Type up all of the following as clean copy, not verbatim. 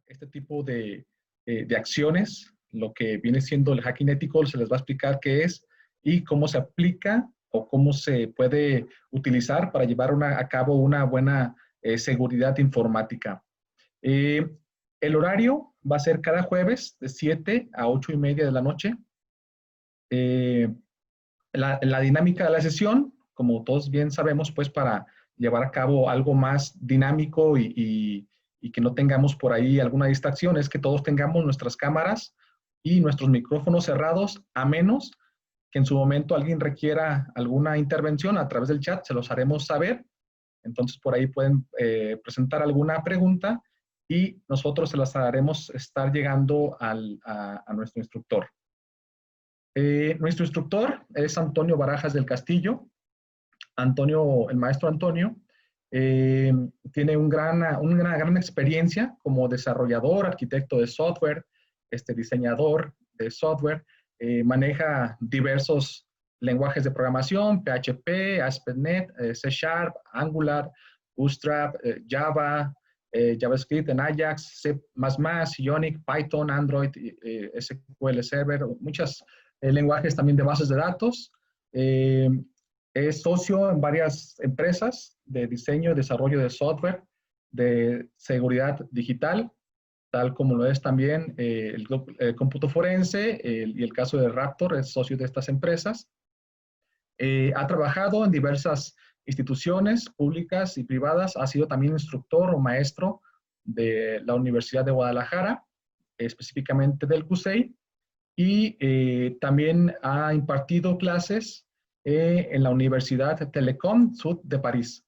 este tipo de acciones, lo que viene siendo el hacking ético, se les va a explicar qué es y cómo se aplica o cómo se puede utilizar para llevar a cabo una buena seguridad informática. El horario va a ser cada jueves de 7 a 8:30 de la noche. La dinámica de la sesión, como todos bien sabemos, pues para llevar a cabo algo más dinámico y que no tengamos por ahí alguna distracción, es que todos tengamos nuestras cámaras y nuestros micrófonos cerrados, a menos que en su momento alguien requiera alguna intervención a través del chat, se los haremos saber. Entonces por ahí pueden presentar alguna pregunta y nosotros se las haremos estar llegando a nuestro instructor. Nuestro instructor es Antonio Barajas del Castillo. Antonio, el maestro Antonio, tiene una gran experiencia como desarrollador, arquitecto de software, diseñador de software, maneja diversos lenguajes de programación, PHP, ASP.NET, C Sharp, Angular, Bootstrap, Java, JavaScript en Ajax, C++, Ionic, Python, Android, SQL Server, muchos lenguajes también de bases de datos. Es socio en varias empresas de diseño y desarrollo de software, de seguridad digital, tal como lo es también el cómputo forense y el caso de Raptor, es socio de estas empresas. Ha trabajado en diversas instituciones públicas y privadas, ha sido también instructor o maestro de la Universidad de Guadalajara, específicamente del CUSEI, y también ha impartido clases en la Universidad Telecom Sud de París.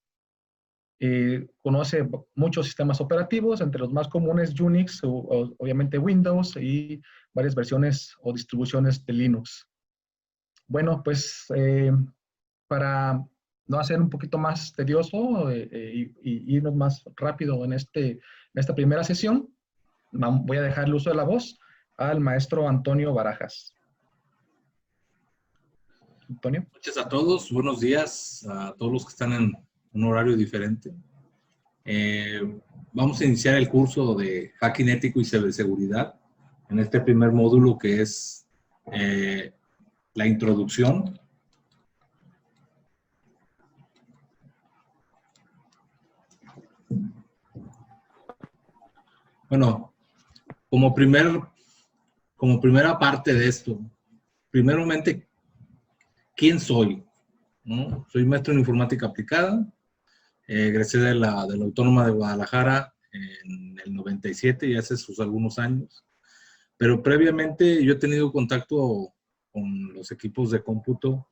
Conoce muchos sistemas operativos, entre los más comunes Unix, obviamente Windows y varias versiones o distribuciones de Linux. Bueno, pues para no hacer un poquito más tedioso y irnos más rápido en esta primera sesión, voy a dejar el uso de la voz al maestro Antonio Barajas. Antonio. Muchas a todos, buenos días a todos los que están en un horario diferente. Vamos a iniciar el curso de hacking ético y ciberseguridad en este primer módulo que es la introducción. Bueno, como primera parte de esto, primeramente, ¿quién soy? ¿No? Soy maestro en informática aplicada, egresé de la Autónoma de Guadalajara en el 97, ya hace algunos años, pero previamente yo he tenido contacto con los equipos de cómputo,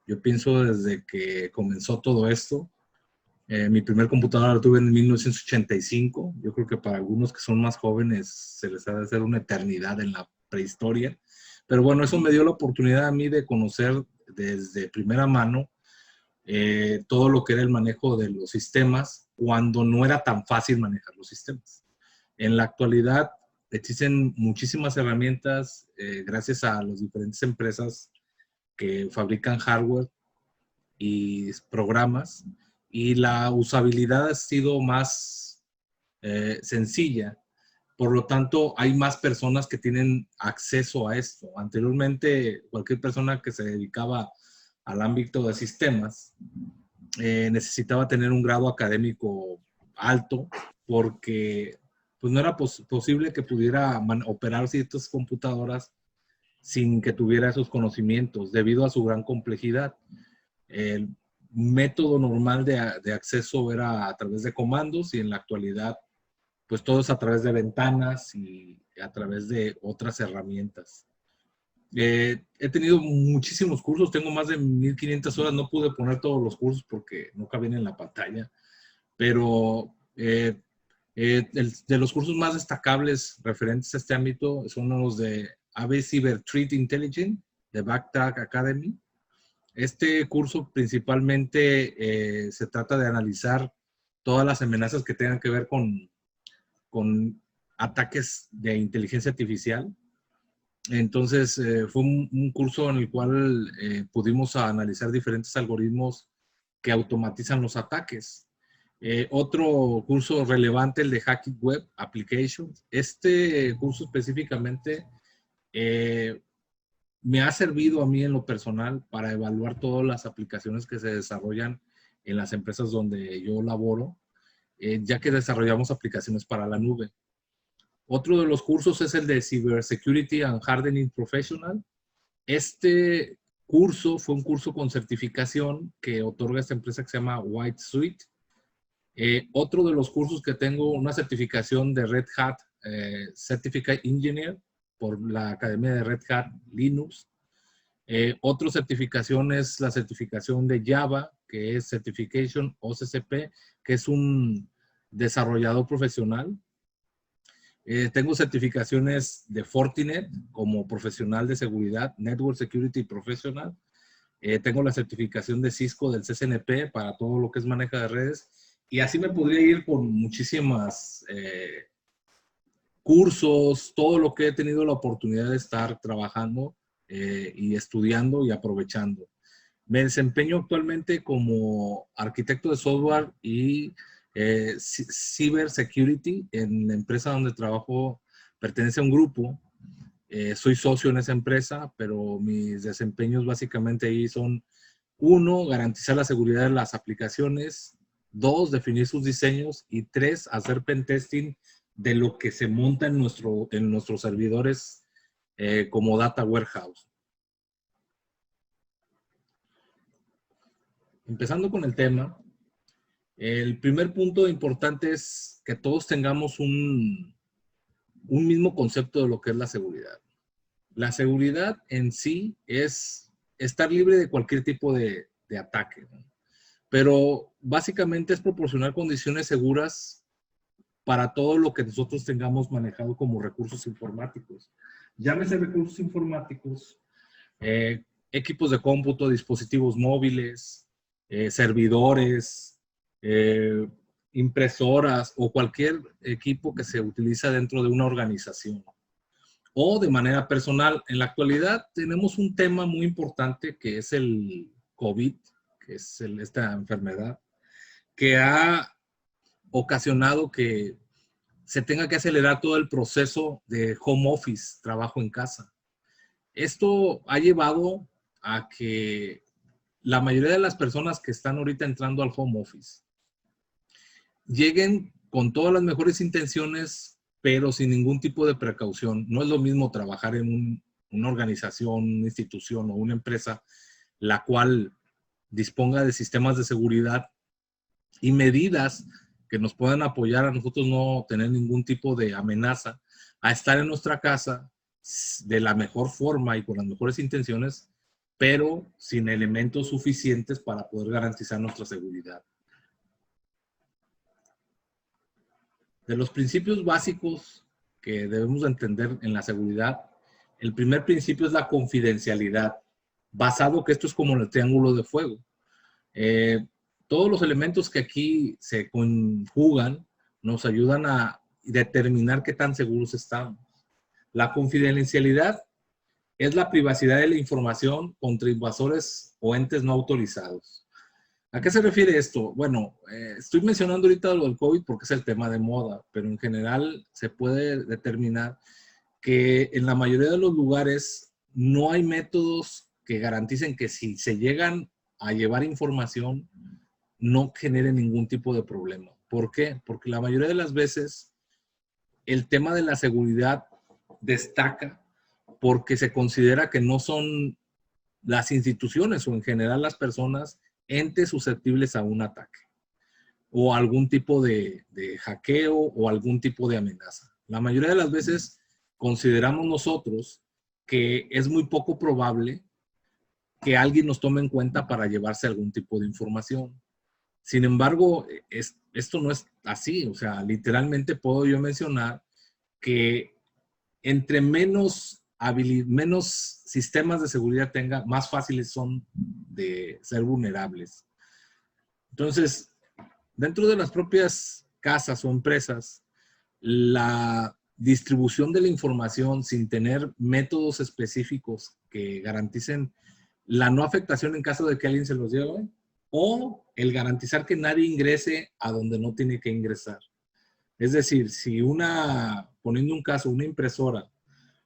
yo pienso desde que comenzó todo esto. Mi primer computadora la tuve en 1985, yo creo que para algunos que son más jóvenes se les ha de hacer una eternidad en la prehistoria, pero bueno, eso me dio la oportunidad a mí de conocer desde primera mano todo lo que era el manejo de los sistemas cuando no era tan fácil manejar los sistemas. En la actualidad existen muchísimas herramientas gracias a las diferentes empresas que fabrican hardware y programas, y la usabilidad ha sido más sencilla. Por lo tanto, hay más personas que tienen acceso a esto. Anteriormente, cualquier persona que se dedicaba al ámbito de sistemas necesitaba tener un grado académico alto porque pues, no era posible que pudiera operar ciertas computadoras sin que tuviera esos conocimientos debido a su gran complejidad. El método normal de acceso era a través de comandos y en la actualidad pues todo es a través de ventanas y a través de otras herramientas. He tenido muchísimos cursos, tengo más de 1500 horas, no pude poner todos los cursos porque no cabían en la pantalla, pero de los cursos más destacables referentes a este ámbito son los de AB Cyber Threat Intelligence, de Backtrack Academy. Este curso principalmente se trata de analizar todas las amenazas que tengan que ver con ataques de inteligencia artificial. Entonces, fue un curso en el cual pudimos analizar diferentes algoritmos que automatizan los ataques. Otro curso relevante, el de Hacking Web Applications. Este curso específicamente me ha servido a mí en lo personal para evaluar todas las aplicaciones que se desarrollan en las empresas donde yo laboro, ya que desarrollamos aplicaciones para la nube. Otro de los cursos es el de Cybersecurity and Hardening Professional. Este curso fue un curso con certificación que otorga esta empresa que se llama White Suite. Otro de los cursos que tengo, una certificación de Red Hat Certified Engineer por la Academia de Red Hat Linux. Otra certificación es la certificación de Java, que es Certification OCCP, que es un desarrollador profesional. Tengo certificaciones de Fortinet como profesional de seguridad, Network Security Professional. Tengo la certificación de Cisco del CCNP para todo lo que es manejo de redes. Y así me podría ir con muchísimas cursos, todo lo que he tenido la oportunidad de estar trabajando y estudiando y aprovechando. Me desempeño actualmente como arquitecto de software y cybersecurity en la empresa donde trabajo. Pertenece a un grupo. Soy socio en esa empresa, pero mis desempeños básicamente ahí son: 1, garantizar la seguridad de las aplicaciones; 2, definir sus diseños; y 3, hacer pentesting de lo que se monta en nuestros servidores como data warehouse. Empezando con el tema, el primer punto importante es que todos tengamos un mismo concepto de lo que es la seguridad. La seguridad en sí es estar libre de cualquier tipo de ataque, ¿no? Pero básicamente es proporcionar condiciones seguras para todo lo que nosotros tengamos manejado como recursos informáticos. Llámese recursos informáticos, equipos de cómputo, dispositivos móviles, servidores, impresoras o cualquier equipo que se utiliza dentro de una organización o de manera personal. En la actualidad tenemos un tema muy importante que es el COVID, que es esta enfermedad, que ha ocasionado que se tenga que acelerar todo el proceso de home office, trabajo en casa. Esto ha llevado a que la mayoría de las personas que están ahorita entrando al home office lleguen con todas las mejores intenciones, pero sin ningún tipo de precaución. No es lo mismo trabajar en una organización, una institución o una empresa la cual disponga de sistemas de seguridad y medidas que nos puedan apoyar a nosotros no tener ningún tipo de amenaza, a estar en nuestra casa de la mejor forma y con las mejores intenciones, pero sin elementos suficientes para poder garantizar nuestra seguridad. De los principios básicos que debemos entender en la seguridad, el primer principio es la confidencialidad, basado que esto es como el triángulo de fuego. Todos los elementos que aquí se conjugan nos ayudan a determinar qué tan seguros estamos. La confidencialidad es la privacidad de la información contra invasores o entes no autorizados. ¿A qué se refiere esto? Bueno, estoy mencionando ahorita lo del COVID porque es el tema de moda, pero en general se puede determinar que en la mayoría de los lugares no hay métodos que garanticen que si se llegan a llevar información no genere ningún tipo de problema. ¿Por qué? Porque la mayoría de las veces el tema de la seguridad destaca porque se considera que no son las instituciones o en general las personas entes susceptibles a un ataque o algún tipo de hackeo o algún tipo de amenaza. La mayoría de las veces consideramos nosotros que es muy poco probable que alguien nos tome en cuenta para llevarse algún tipo de información. Sin embargo, esto no es así. O sea, literalmente puedo yo mencionar que entre menos sistemas de seguridad tenga, más fáciles son de ser vulnerables. Entonces, dentro de las propias casas o empresas, la distribución de la información sin tener métodos específicos que garanticen la no afectación en caso de que alguien se los lleve, o el garantizar que nadie ingrese a donde no tiene que ingresar. Es decir, si poniendo un caso, una impresora,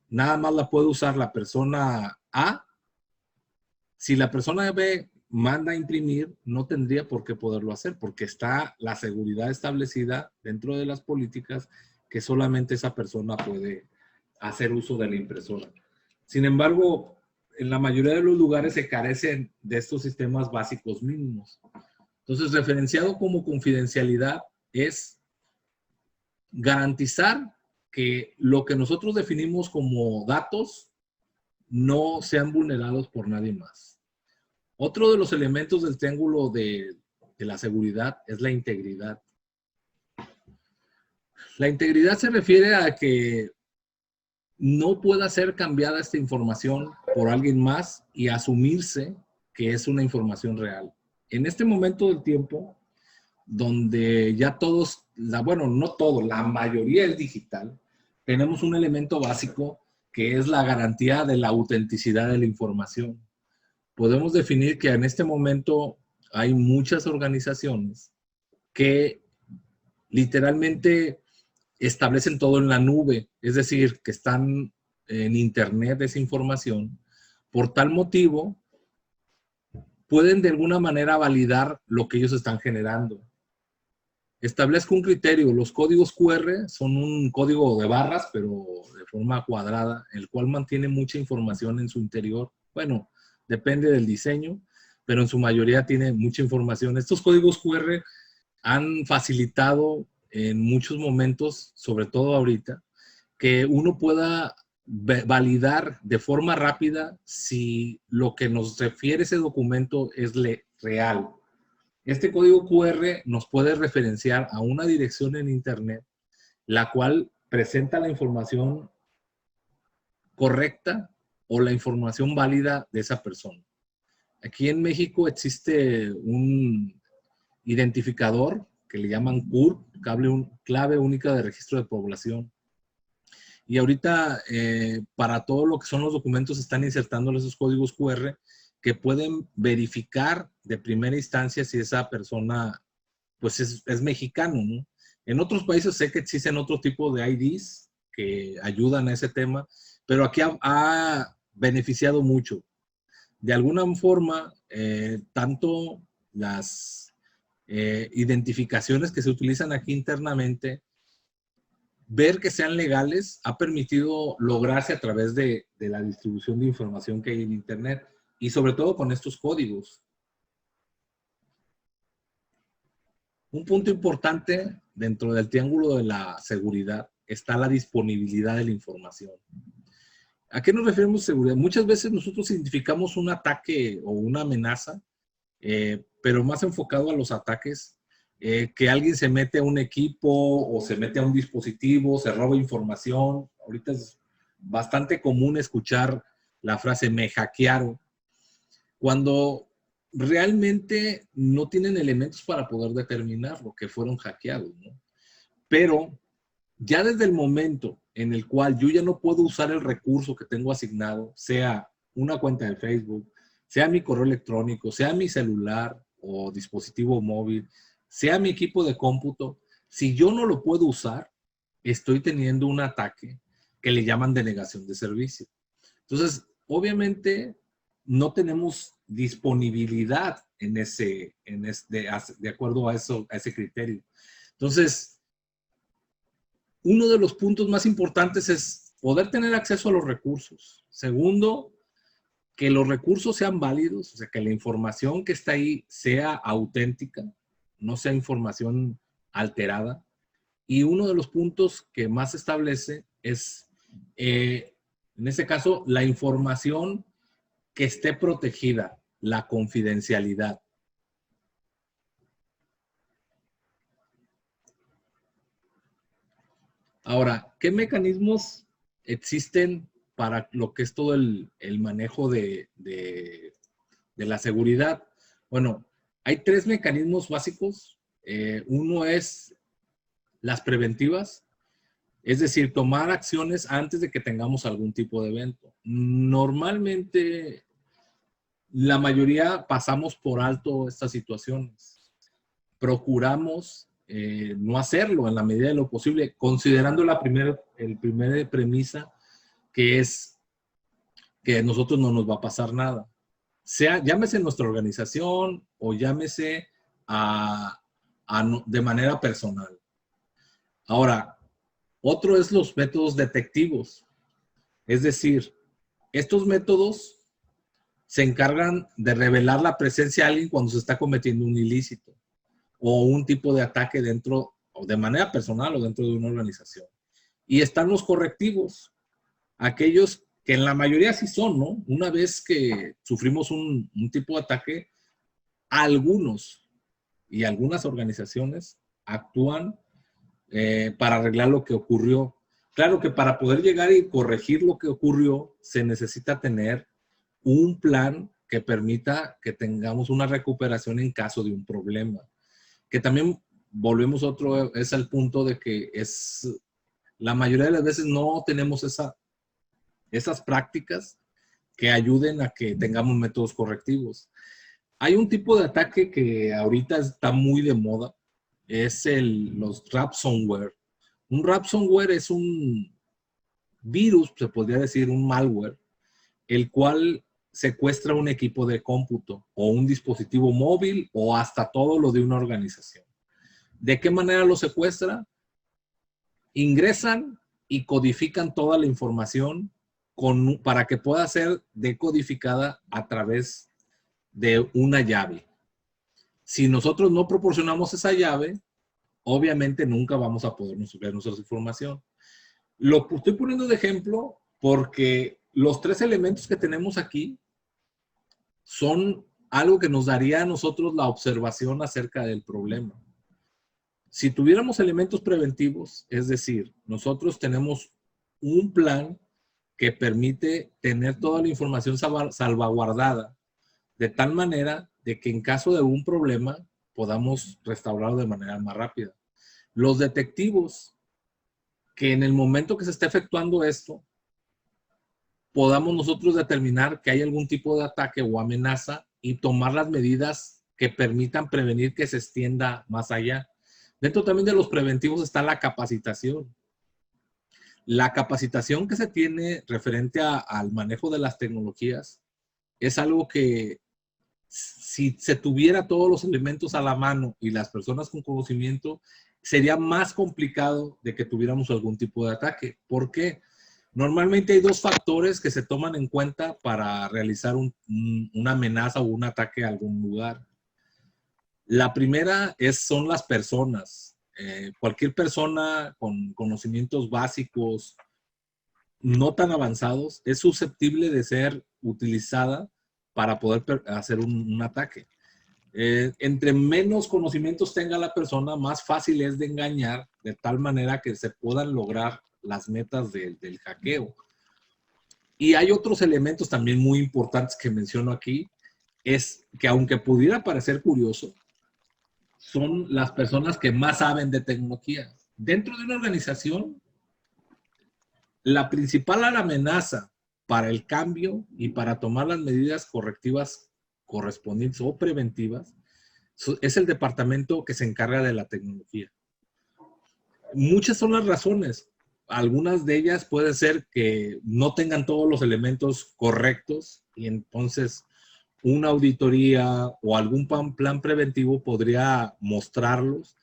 nada más la puede usar la persona A, si la persona B manda a imprimir, no tendría por qué poderlo hacer, porque está la seguridad establecida dentro de las políticas que solamente esa persona puede hacer uso de la impresora. Sin embargo, en la mayoría de los lugares se carecen de estos sistemas básicos mínimos. Entonces, referenciado como confidencialidad es garantizar que lo que nosotros definimos como datos no sean vulnerados por nadie más. Otro de los elementos del triángulo de la seguridad es la integridad. La integridad se refiere a que no pueda ser cambiada esta información por alguien más y asumirse que es una información real. En este momento del tiempo, donde ya todos, bueno, no todo, la mayoría es digital, tenemos un elemento básico que es la garantía de la autenticidad de la información. Podemos definir que en este momento hay muchas organizaciones que literalmente establecen todo en la nube, es decir, que están en internet esa información. Por tal motivo, pueden de alguna manera validar lo que ellos están generando. Establezco un criterio. Los códigos QR son un código de barras, pero de forma cuadrada, el cual mantiene mucha información en su interior. Bueno, depende del diseño, pero en su mayoría tiene mucha información. Estos códigos QR han facilitado en muchos momentos, sobre todo ahorita, que uno pueda validar de forma rápida si lo que nos refiere ese documento es real. Este código QR nos puede referenciar a una dirección en Internet, la cual presenta la información correcta o la información válida de esa persona. Aquí en México existe un identificador que le llaman CURP, clave única de registro de población. Y ahorita para todo lo que son los documentos están insertando esos códigos QR que pueden verificar de primera instancia si esa persona pues es mexicano, ¿no? En otros países sé que existen otro tipo de IDs que ayudan a ese tema, pero aquí ha beneficiado mucho. De alguna forma, tanto las identificaciones que se utilizan aquí internamente, ver que sean legales ha permitido lograrse a través de la distribución de información que hay en Internet y sobre todo con estos códigos. Un punto importante dentro del triángulo de la seguridad está la disponibilidad de la información. ¿A qué nos referimos seguridad? Muchas veces nosotros identificamos un ataque o una amenaza, pero más enfocado a los ataques, que alguien se mete a un equipo o se mete a un dispositivo, se roba información. Ahorita es bastante común escuchar la frase "me hackearon", cuando realmente no tienen elementos para poder determinar lo que fueron hackeados, ¿no? Pero ya desde el momento en el cual yo ya no puedo usar el recurso que tengo asignado, sea una cuenta de Facebook, sea mi correo electrónico, sea mi celular o dispositivo móvil, sea mi equipo de cómputo, si yo no lo puedo usar, estoy teniendo un ataque que le llaman denegación de servicio. Entonces, obviamente, no tenemos disponibilidad de acuerdo a ese criterio. Entonces, uno de los puntos más importantes es poder tener acceso a los recursos. Segundo, que los recursos sean válidos, o sea, que la información que está ahí sea auténtica, no sea información alterada. Y uno de los puntos que más se establece es, en este caso, la información que esté protegida, la confidencialidad. Ahora, ¿qué mecanismos existen para lo que es todo el manejo de la seguridad? Bueno, hay tres mecanismos básicos. Uno es las preventivas, es decir, tomar acciones antes de que tengamos algún tipo de evento. Normalmente la mayoría pasamos por alto estas situaciones. Procuramos no hacerlo en la medida de lo posible, considerando el primer premisa, que es que a nosotros no nos va a pasar nada. Llámese nuestra organización o llámese de manera personal. Ahora, otro es los métodos detectivos. Es decir, estos métodos se encargan de revelar la presencia de alguien cuando se está cometiendo un ilícito o un tipo de ataque dentro, o de manera personal o dentro de una organización. Y están los correctivos, aquellos que en la mayoría sí son, ¿no? Una vez que sufrimos un tipo de ataque, algunos y algunas organizaciones actúan para arreglar lo que ocurrió. Claro que para poder llegar y corregir lo que ocurrió, se necesita tener un plan que permita que tengamos una recuperación en caso de un problema. Que también volvemos es al punto de que la mayoría de las veces no tenemos esas prácticas que ayuden a que tengamos métodos correctivos. Hay un tipo de ataque que ahorita está muy de moda, es los ransomware. Un ransomware es un virus, se podría decir un malware, el cual secuestra un equipo de cómputo o un dispositivo móvil o hasta todo lo de una organización. ¿De qué manera lo secuestra? Ingresan y codifican toda la información para que pueda ser decodificada a través de una llave. Si nosotros no proporcionamos esa llave, obviamente nunca vamos a poder ver nuestra información. Lo estoy poniendo de ejemplo porque los 3 elementos que tenemos aquí son algo que nos daría a nosotros la observación acerca del problema. Si tuviéramos elementos preventivos, es decir, nosotros tenemos un plan que permite tener toda la información salvaguardada de tal manera de que en caso de un problema podamos restaurarlo de manera más rápida. Los detectivos, que en el momento que se está efectuando esto, podamos nosotros determinar que hay algún tipo de ataque o amenaza y tomar las medidas que permitan prevenir que se extienda más allá. Dentro también de los preventivos está la capacitación. La capacitación que se tiene referente al manejo de las tecnologías es algo que si se tuviera todos los elementos a la mano y las personas con conocimiento, sería más complicado de que tuviéramos algún tipo de ataque. ¿Por qué? Normalmente hay 2 factores que se toman en cuenta para realizar una amenaza o un ataque a algún lugar. La primera son las personas. Cualquier persona con conocimientos básicos no tan avanzados es susceptible de ser utilizada para poder hacer un ataque. Entre menos conocimientos tenga la persona, más fácil es de engañar, de tal manera que se puedan lograr las metas del hackeo. Y hay otros elementos también muy importantes que menciono aquí, es que aunque pudiera parecer curioso, son las personas que más saben de tecnología. Dentro de una organización, la principal amenaza para el cambio y para tomar las medidas correctivas correspondientes o preventivas es el departamento que se encarga de la tecnología. Muchas son las razones. Algunas de ellas pueden ser que no tengan todos los elementos correctos y entonces una auditoría o algún plan preventivo podría mostrarlos.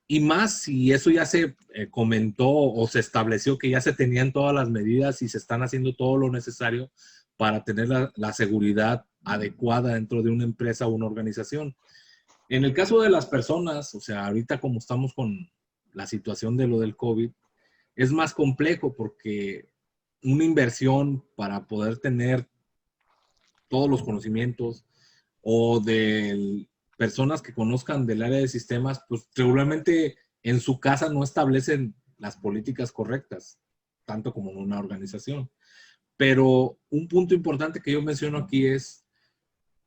Y más si eso ya se comentó o se estableció que ya se tenían todas las medidas y se están haciendo todo lo necesario para tener la seguridad adecuada dentro de una empresa o una organización. En el caso de las personas, o sea, ahorita como estamos con la situación de lo del COVID, es más complejo porque una inversión para poder tener todos los conocimientos o de personas que conozcan del área de sistemas, pues regularmente en su casa no establecen las políticas correctas, tanto como en una organización. Pero un punto importante que yo menciono aquí es,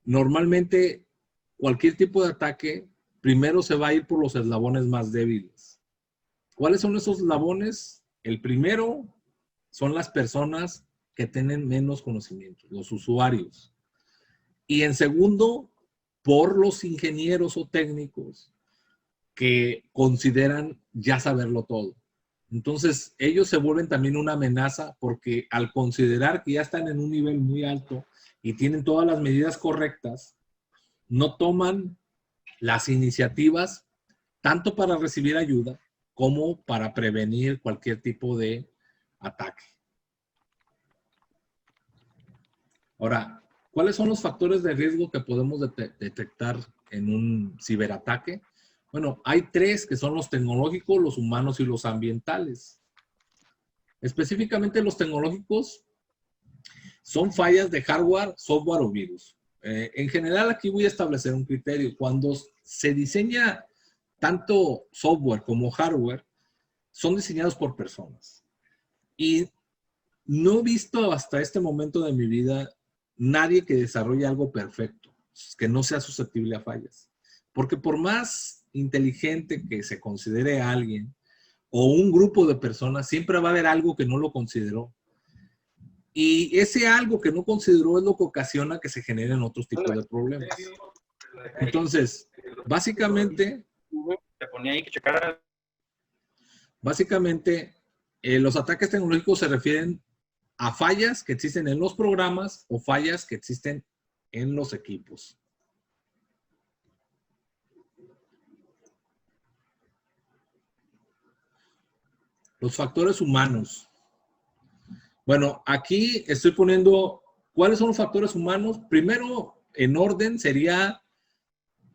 normalmente cualquier tipo de ataque, primero se va a ir por los eslabones más débiles. ¿Cuáles son esos eslabones? El primero son las personas que tienen menos conocimiento, los usuarios. Y en segundo, por los ingenieros o técnicos que consideran ya saberlo todo. Entonces, ellos se vuelven también una amenaza porque al considerar que ya están en un nivel muy alto y tienen todas las medidas correctas, no toman las iniciativas tanto para recibir ayuda como para prevenir cualquier tipo de ataque. Ahora, ¿cuáles son los factores de riesgo que podemos detectar en un ciberataque? Bueno, hay tres que son los tecnológicos, los humanos y los ambientales. Específicamente los tecnológicos son fallas de hardware, software o virus. En general aquí voy a establecer un criterio. Cuando se diseña tanto software como hardware, son diseñados por personas. Y no he visto hasta este momento de mi vida nadie que desarrolle algo perfecto, que no sea susceptible a fallas. Porque por más inteligente que se considere a alguien o un grupo de personas, siempre va a haber algo que no lo consideró. Y ese algo que no consideró es lo que ocasiona que se generen otros tipos de problemas. Entonces, básicamente, los ataques tecnológicos se refieren a fallas que existen en los programas o fallas que existen en los equipos. Los factores humanos. Bueno, aquí estoy poniendo cuáles son los factores humanos. Primero, en orden, sería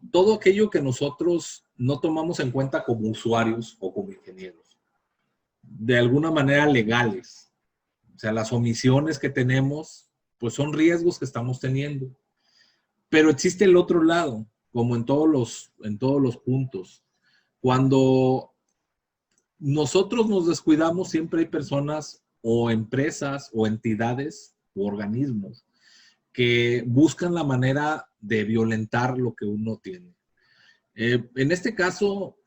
todo aquello que nosotros no tomamos en cuenta como usuarios o como ingenieros. De alguna manera legales. O sea, las omisiones que tenemos, pues son riesgos que estamos teniendo. Pero existe el otro lado, como en todos los puntos. Cuando nosotros nos descuidamos, siempre hay personas o empresas o entidades o organismos que buscan la manera de violentar lo que uno tiene. En este caso,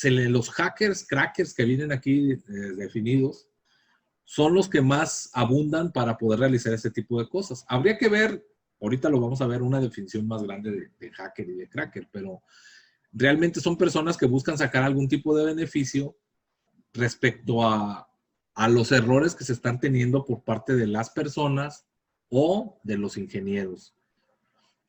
los hackers, crackers que vienen aquí definidos, son los que más abundan para poder realizar este tipo de cosas. Habría que ver, ahorita lo vamos a ver, una definición más grande de hacker y de cracker, pero realmente son personas que buscan sacar algún tipo de beneficio respecto a los errores que se están teniendo por parte de las personas o de los ingenieros.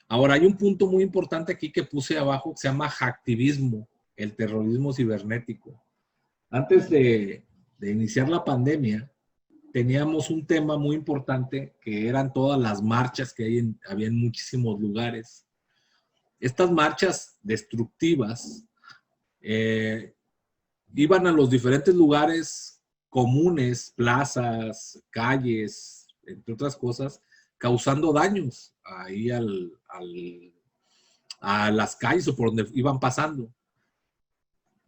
Ahora, hay un punto muy importante aquí que puse abajo que se llama hacktivismo, el terrorismo cibernético. Antes de iniciar la pandemia, teníamos un tema muy importante que eran todas las marchas que había en muchísimos lugares. Estas marchas destructivas iban a los diferentes lugares comunes, plazas, calles, entre otras cosas, causando daños ahí a las calles o por donde iban pasando.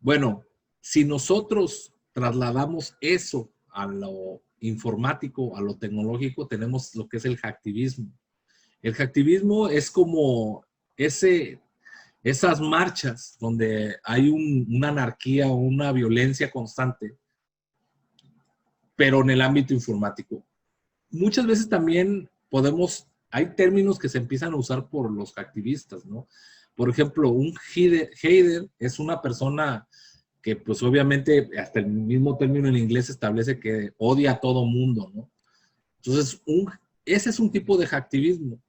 Bueno, si nosotros trasladamos eso a lo informático, a lo tecnológico, tenemos lo que es el hacktivismo. El hacktivismo es como esas marchas donde hay una anarquía o una violencia constante, pero en el ámbito informático. Muchas veces también hay términos que se empiezan a usar por los hacktivistas, ¿no? Por ejemplo, un hater es una persona que pues obviamente hasta el mismo término en inglés establece que odia a todo mundo, ¿no? Entonces, ese es un tipo de hacktivismo.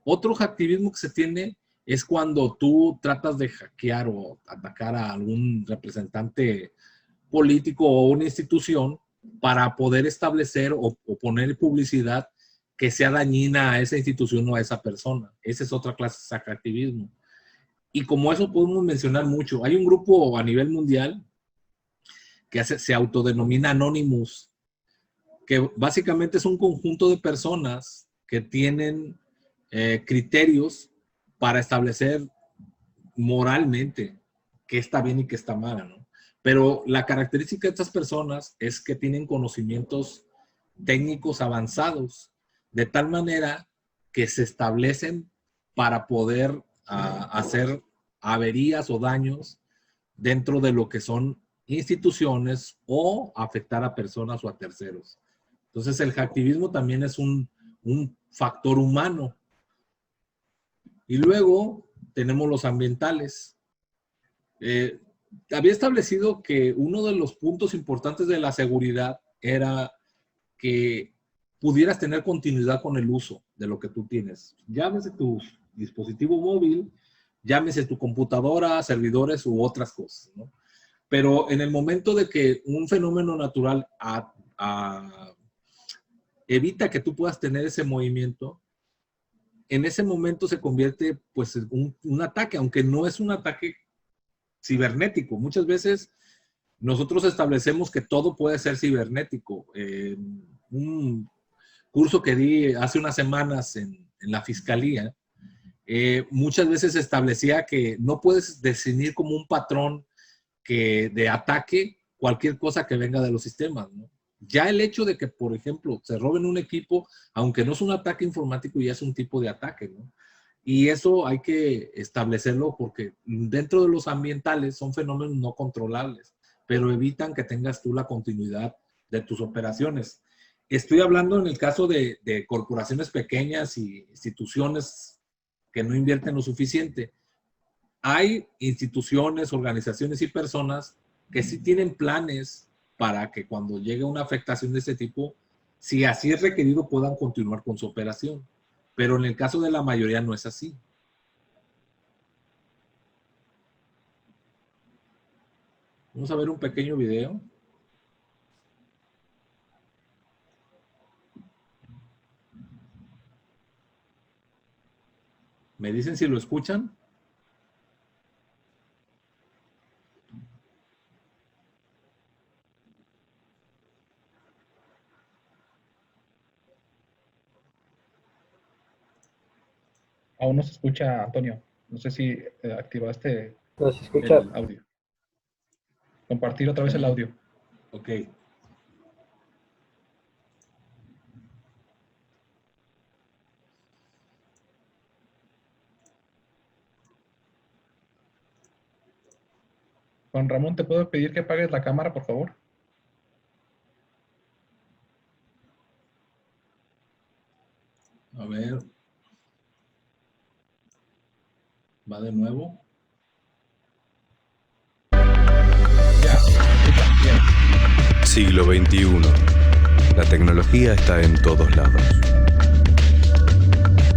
Otro hacktivismo que se tiene es cuando tú tratas de hackear o atacar a algún representante político o una institución para poder establecer o poner publicidad que sea dañina a esa institución o a esa persona. Esa es otra clase de hacktivismo. Y como eso podemos mencionar mucho. Hay un grupo a nivel mundial que se autodenomina Anonymous, que básicamente es un conjunto de personas que tienen criterios para establecer moralmente qué está bien y qué está mal, ¿no? Pero la característica de estas personas es que tienen conocimientos técnicos avanzados, de tal manera que se establecen para poder hacer averías o daños dentro de lo que son instituciones o afectar a personas o a terceros. Entonces el hacktivismo también es un factor humano. Y luego tenemos los ambientales. Había establecido que uno de los puntos importantes de la seguridad era que pudieras tener continuidad con el uso de lo que tú tienes. Llámese tu dispositivo móvil, llámese tu computadora, servidores u otras cosas, ¿no? Pero en el momento de que un fenómeno natural evita que tú puedas tener ese movimiento, en ese momento se convierte pues en un ataque, aunque no es un ataque cibernético. Muchas veces nosotros establecemos que todo puede ser cibernético. Un curso que di hace unas semanas en la fiscalía, muchas veces establecía que no puedes definir como un patrón de ataque cualquier cosa que venga de los sistemas, ¿no? Ya el hecho de que, por ejemplo, se roben un equipo, aunque no es un ataque informático, ya es un tipo de ataque, ¿no? Y eso hay que establecerlo porque dentro de los ambientales son fenómenos no controlables, pero evitan que tengas tú la continuidad de tus operaciones. Estoy hablando en el caso de corporaciones pequeñas y instituciones que no invierten lo suficiente. Hay instituciones, organizaciones y personas que sí tienen planes para que cuando llegue una afectación de este tipo, si así es requerido, puedan continuar con su operación. Pero en el caso de la mayoría no es así. Vamos a ver un pequeño video. ¿Me dicen si lo escuchan? Aún no se escucha, Antonio. No sé si activaste No se escucha. el audio. Compartir otra vez el audio. Ok. Juan Ramón, ¿te puedo pedir que apagues la cámara, por favor? A ver. Va de nuevo. Ya, bien. Siglo XXI. La tecnología está en todos lados.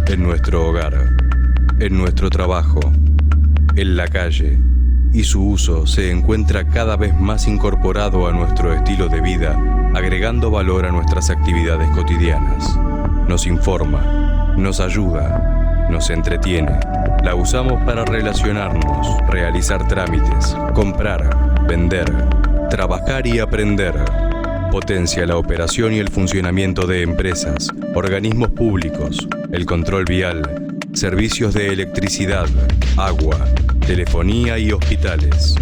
En nuestro hogar, en nuestro trabajo, en la calle, y su uso se encuentra cada vez más incorporado a nuestro estilo de vida, agregando valor a nuestras actividades cotidianas. Nos informa, nos ayuda, nos entretiene. La usamos para relacionarnos, realizar trámites, comprar, vender, trabajar y aprender. Potencia la operación y el funcionamiento de empresas, organismos públicos, el control vial, servicios de electricidad, agua, telefonía y hospitales.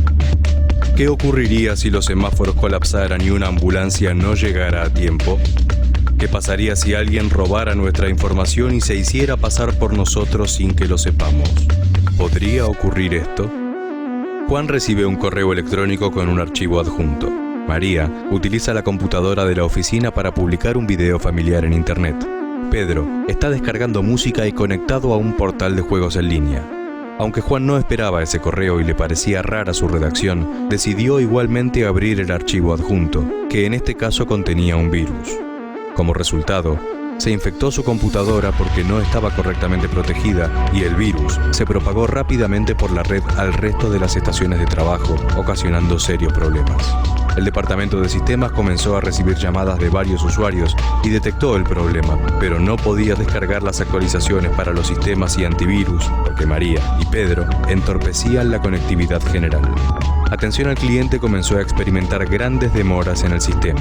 ¿Qué ocurriría si los semáforos colapsaran y una ambulancia no llegara a tiempo? ¿Qué pasaría si alguien robara nuestra información y se hiciera pasar por nosotros sin que lo sepamos? ¿Podría ocurrir esto? Juan recibe un correo electrónico con un archivo adjunto. María utiliza la computadora de la oficina para publicar un video familiar en internet. Pedro está descargando música y conectado a un portal de juegos en línea. Aunque Juan no esperaba ese correo y le parecía rara su redacción, decidió igualmente abrir el archivo adjunto, que en este caso contenía un virus. Como resultado, se infectó su computadora porque no estaba correctamente protegida y el virus se propagó rápidamente por la red al resto de las estaciones de trabajo, ocasionando serios problemas. El departamento de sistemas comenzó a recibir llamadas de varios usuarios y detectó el problema, pero no podía descargar las actualizaciones para los sistemas y antivirus porque María y Pedro entorpecían la conectividad general. Atención al cliente comenzó a experimentar grandes demoras en el sistema.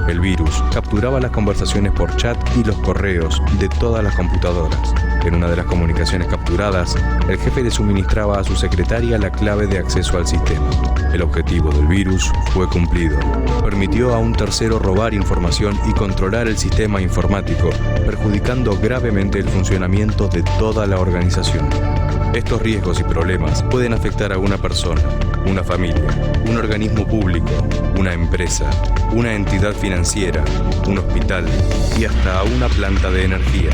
El virus capturaba las conversaciones por chat y los correos de todas las computadoras. En una de las comunicaciones capturadas, el jefe le suministraba a su secretaria la clave de acceso al sistema. El objetivo del virus fue cumplido. Permitió a un tercero robar información y controlar el sistema informático, perjudicando gravemente el funcionamiento de toda la organización. Estos riesgos y problemas pueden afectar a una persona, una familia, un organismo público, una empresa, una entidad financiera, un hospital y hasta a una planta de energía.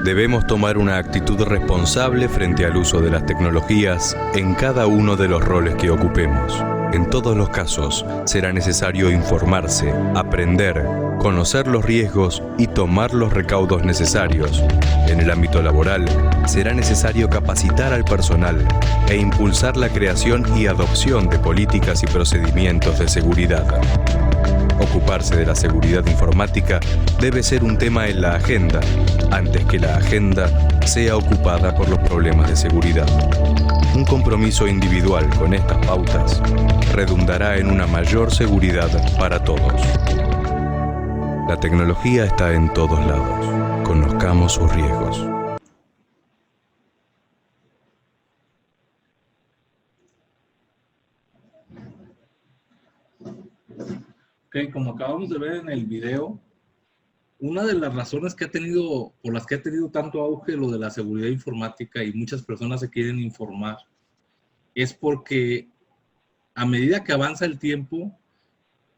Debemos tomar una actitud responsable frente al uso de las tecnologías en cada uno de los roles que ocupemos. En todos los casos, será necesario informarse, aprender, conocer los riesgos y tomar los recaudos necesarios. En el ámbito laboral, será necesario capacitar al personal e impulsar la creación y adopción de políticas y procedimientos de seguridad. Ocuparse de la seguridad informática debe ser un tema en la agenda, antes que la agenda sea ocupada por los problemas de seguridad. Un compromiso individual con estas pautas redundará en una mayor seguridad para todos. La tecnología está en todos lados. Conozcamos sus riesgos. Ok, como acabamos de ver en el video, una de las razones que por las que ha tenido tanto auge lo de la seguridad informática y muchas personas se quieren informar, es porque a medida que avanza el tiempo,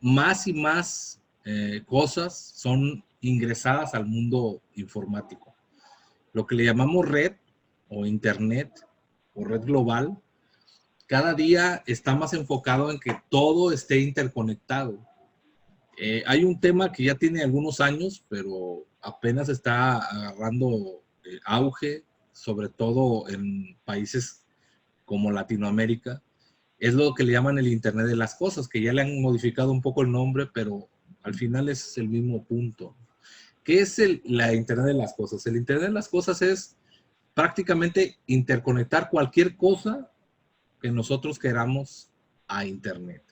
más y más cosas son ingresadas al mundo informático. Lo que le llamamos red o internet o red global, cada día está más enfocado en que todo esté interconectado. Hay un tema que ya tiene algunos años, pero apenas está agarrando auge, sobre todo en países como Latinoamérica. Es lo que le llaman el Internet de las Cosas, que ya le han modificado un poco el nombre, pero al final es el mismo punto. ¿Qué es la Internet de las Cosas? El Internet de las Cosas es prácticamente interconectar cualquier cosa que nosotros queramos a Internet.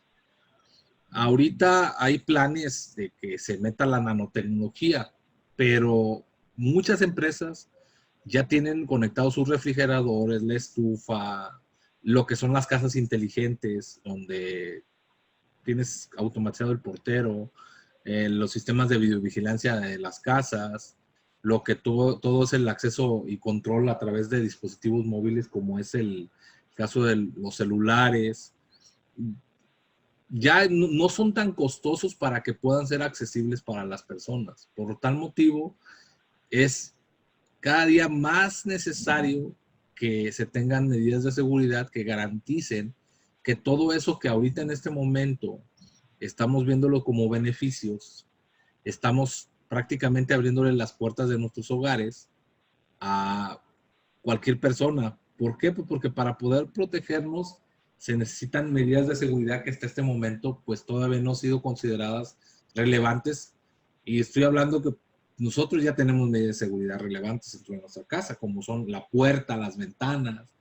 Ahorita hay planes de que se meta la nanotecnología, pero muchas empresas ya tienen conectados sus refrigeradores, la estufa, lo que son las casas inteligentes, donde tienes automatizado el portero, los sistemas de videovigilancia de las casas, lo que todo es el acceso y control a través de dispositivos móviles, como es el caso de los celulares. Ya no son tan costosos para que puedan ser accesibles para las personas. Por tal motivo, es cada día más necesario que se tengan medidas de seguridad que garanticen que todo eso que ahorita en este momento estamos viéndolo como beneficios, estamos prácticamente abriéndole las puertas de nuestros hogares a cualquier persona. ¿Por qué? Pues porque para poder protegernos se necesitan medidas de seguridad que hasta este momento pues todavía no han sido consideradas relevantes, y estoy hablando que nosotros ya tenemos medidas de seguridad relevantes dentro de nuestra casa, como son la puerta, las ventanas.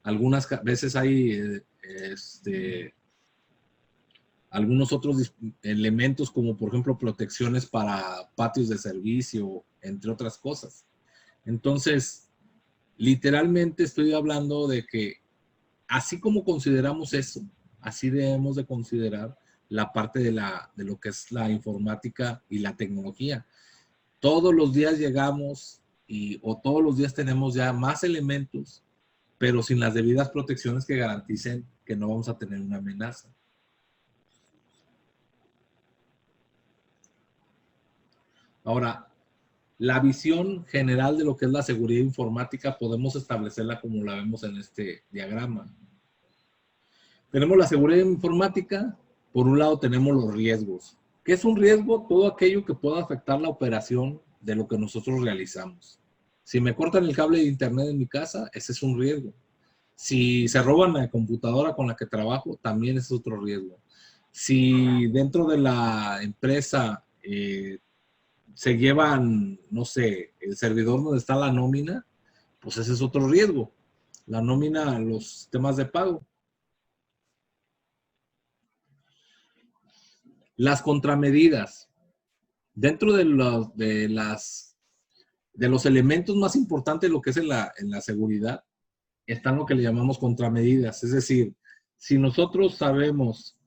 Algunas veces hay algunos otros elementos, como por ejemplo protecciones para patios de servicio, entre otras cosas. Entonces, literalmente estoy hablando de que así como consideramos eso, así debemos de considerar la parte de lo que es la informática y la tecnología. Todos los días llegamos o todos los días tenemos ya más elementos, pero sin las debidas protecciones que garanticen que no vamos a tener una amenaza. Ahora, la visión general de lo que es la seguridad informática podemos establecerla como la vemos en este diagrama. Tenemos la seguridad informática. Por un lado tenemos los riesgos. ¿Qué es un riesgo? Todo aquello que pueda afectar la operación de lo que nosotros realizamos. Si me cortan el cable de internet en mi casa, ese es un riesgo. Si se roban la computadora con la que trabajo, también es otro riesgo. Si dentro de la empresa se llevan, no sé, el servidor donde está la nómina, pues ese es otro riesgo. La nómina, los temas de pago. Las contramedidas. Dentro de los elementos más importantes de lo que es en la seguridad, están lo que le llamamos contramedidas. Es decir, si nosotros sabemos,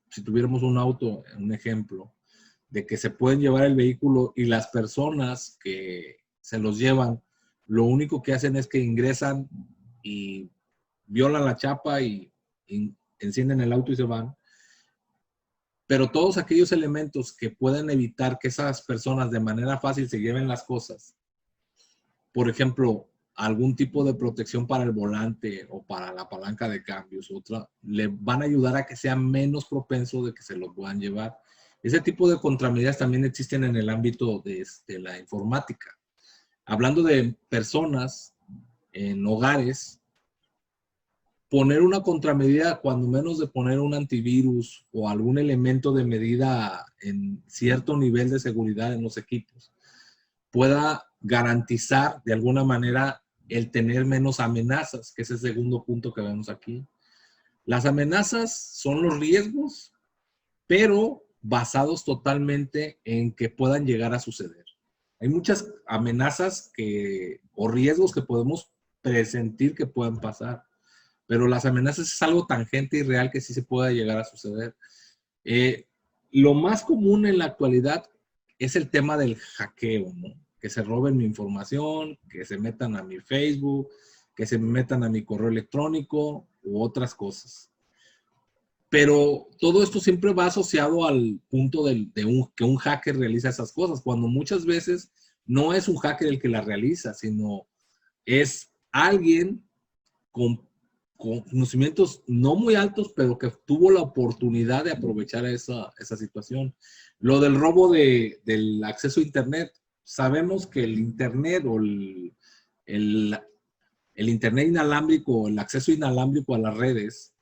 si tuviéramos un auto, un ejemplo, de que se pueden llevar el vehículo y las personas que se los llevan, lo único que hacen es que ingresan y violan la chapa y encienden el auto y se van. Pero todos aquellos elementos que pueden evitar que esas personas de manera fácil se lleven las cosas, por ejemplo, algún tipo de protección para el volante o para la palanca de cambios, otra, le van a ayudar a que sea menos propenso de que se lo puedan llevar. Ese tipo de contramedidas también existen en el ámbito de la informática. Hablando de personas en hogares, poner una contramedida, cuando menos de poner un antivirus o algún elemento de medida en cierto nivel de seguridad en los equipos, pueda garantizar de alguna manera el tener menos amenazas, que es el segundo punto que vemos aquí. Las amenazas son los riesgos, pero basados totalmente en que puedan llegar a suceder. Hay muchas amenazas o riesgos que podemos presentir que puedan pasar, pero las amenazas es algo tangente y real que sí se pueda llegar a suceder. Lo más común en la actualidad es el tema del hackeo, ¿no? Que se roben mi información, que se metan a mi Facebook, que se metan a mi correo electrónico u otras cosas. Pero todo esto siempre va asociado al punto que un hacker realiza esas cosas, cuando muchas veces no es un hacker el que las realiza, sino es alguien con conocimientos no muy altos, pero que tuvo la oportunidad de aprovechar esa situación. Lo del robo del acceso a Internet. Sabemos que el Internet o el Internet inalámbrico, el acceso inalámbrico a las redes,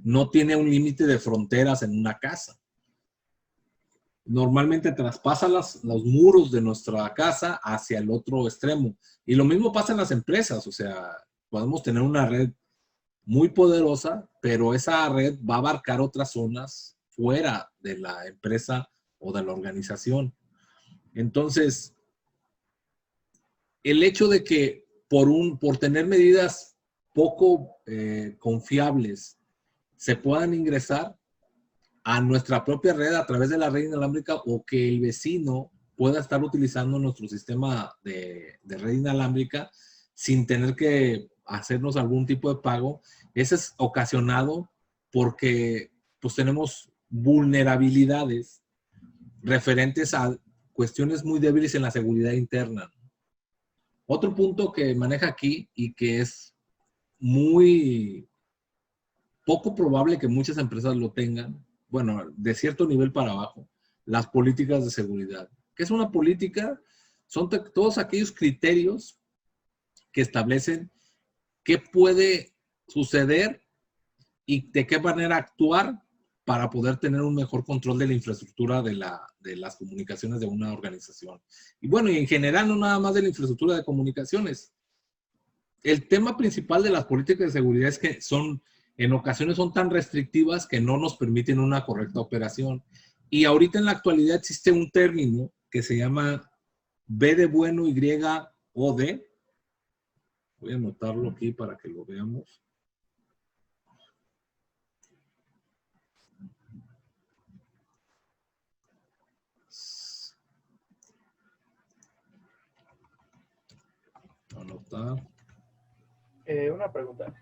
no tiene un límite de fronteras en una casa. Normalmente traspasa los muros de nuestra casa hacia el otro extremo. Y lo mismo pasa en las empresas. O sea, podemos tener una red muy poderosa, pero esa red va a abarcar otras zonas fuera de la empresa o de la organización. Entonces, el hecho de que por tener medidas poco confiables se puedan ingresar a nuestra propia red a través de la red inalámbrica, o que el vecino pueda estar utilizando nuestro sistema de red inalámbrica sin tener que hacernos algún tipo de pago, eso es ocasionado porque pues tenemos vulnerabilidades referentes a cuestiones muy débiles en la seguridad interna. Otro punto que maneja aquí y que es muy poco probable que muchas empresas lo tengan, bueno, de cierto nivel para abajo, las políticas de seguridad. ¿Qué es una política? Son todos aquellos criterios que establecen qué puede suceder y de qué manera actuar para poder tener un mejor control de la infraestructura de las comunicaciones de una organización. Y bueno, y en general no nada más de la infraestructura de comunicaciones. El tema principal de las políticas de seguridad es que en ocasiones son tan restrictivas que no nos permiten una correcta operación. Y ahorita en la actualidad existe un término que se llama B de bueno, Y, O, D. Voy a anotarlo aquí para que lo veamos. Anotar. Una pregunta.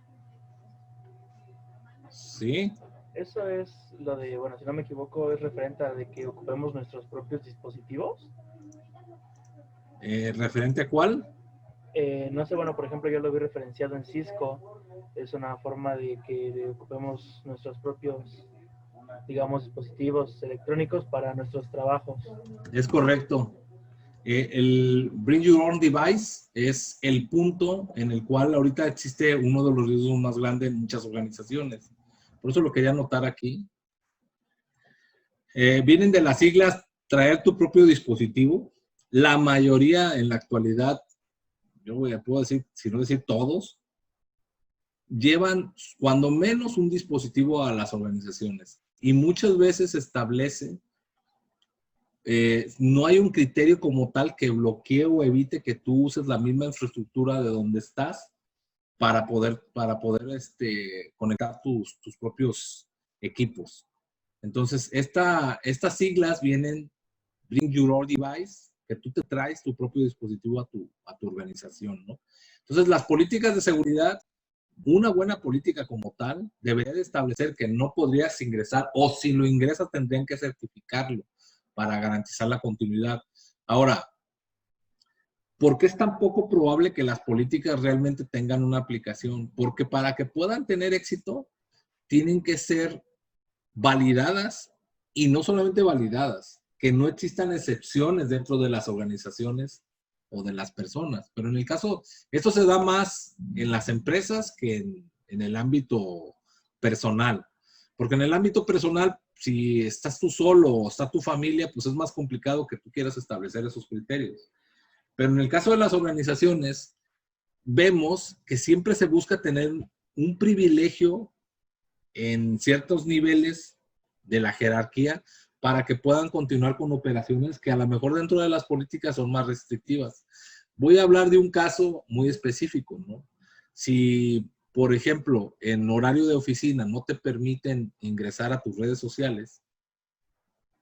Sí. Eso es lo de, bueno, si no me equivoco, es referente a de que ocupemos nuestros propios dispositivos. ¿Referente a cuál? No sé, bueno, por ejemplo, yo lo vi referenciado en Cisco. Es una forma de que ocupemos nuestros propios, digamos, dispositivos electrónicos para nuestros trabajos. Es correcto. El Bring Your Own Device es el punto en el cual ahorita existe uno de los riesgos más grandes en muchas organizaciones. Por eso lo quería anotar aquí. Vienen de las siglas traer tu propio dispositivo. La mayoría en la actualidad, yo puedo decir, si no decir todos, llevan cuando menos un dispositivo a las organizaciones. Y muchas veces establece, no hay un criterio como tal que bloquee o evite que tú uses la misma infraestructura de donde estás para poder conectar tus propios equipos. Entonces, estas siglas vienen Bring Your Own Device, que tú te traes tu propio dispositivo a tu organización, ¿no? Entonces, las políticas de seguridad, una buena política como tal, debería de establecer que no podrías ingresar, o si lo ingresas tendrían que certificarlo para garantizar la continuidad. Ahora, ¿Por qué es tan poco probable que las políticas realmente tengan una aplicación? Porque para que puedan tener éxito, tienen que ser validadas, y no solamente validadas, que no existan excepciones dentro de las organizaciones o de las personas. Pero en el caso, esto se da más en las empresas que en el ámbito personal. Porque en el ámbito personal, si estás tú solo o está tu familia, pues es más complicado que tú quieras establecer esos criterios. Pero en el caso de las organizaciones, vemos que siempre se busca tener un privilegio en ciertos niveles de la jerarquía para que puedan continuar con operaciones que a lo mejor dentro de las políticas son más restrictivas. Voy a hablar de un caso muy específico, ¿no? Si, por ejemplo, en horario de oficina no te permiten ingresar a tus redes sociales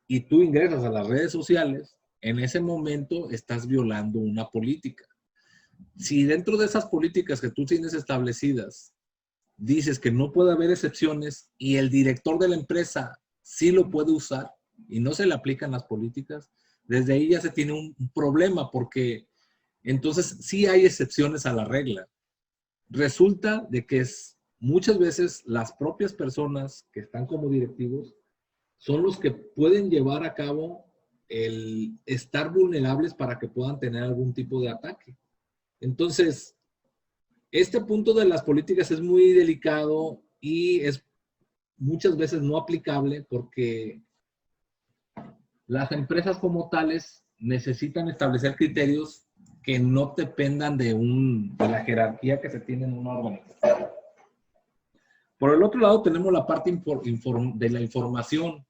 y tú ingresas a las redes sociales, en ese momento estás violando una política. Si dentro de esas políticas que tú tienes establecidas dices que no puede haber excepciones y el director de la empresa sí lo puede usar y no se le aplican las políticas, desde ahí ya se tiene un problema, porque entonces sí hay excepciones a la regla. Resulta de que muchas veces las propias personas que están como directivos son los que pueden llevar a cabo el estar vulnerables para que puedan tener algún tipo de ataque. Entonces, este punto de las políticas es muy delicado y es muchas veces no aplicable porque las empresas como tales necesitan establecer criterios que no dependan de la jerarquía que se tiene en una organización. Por el otro lado tenemos la parte de la información.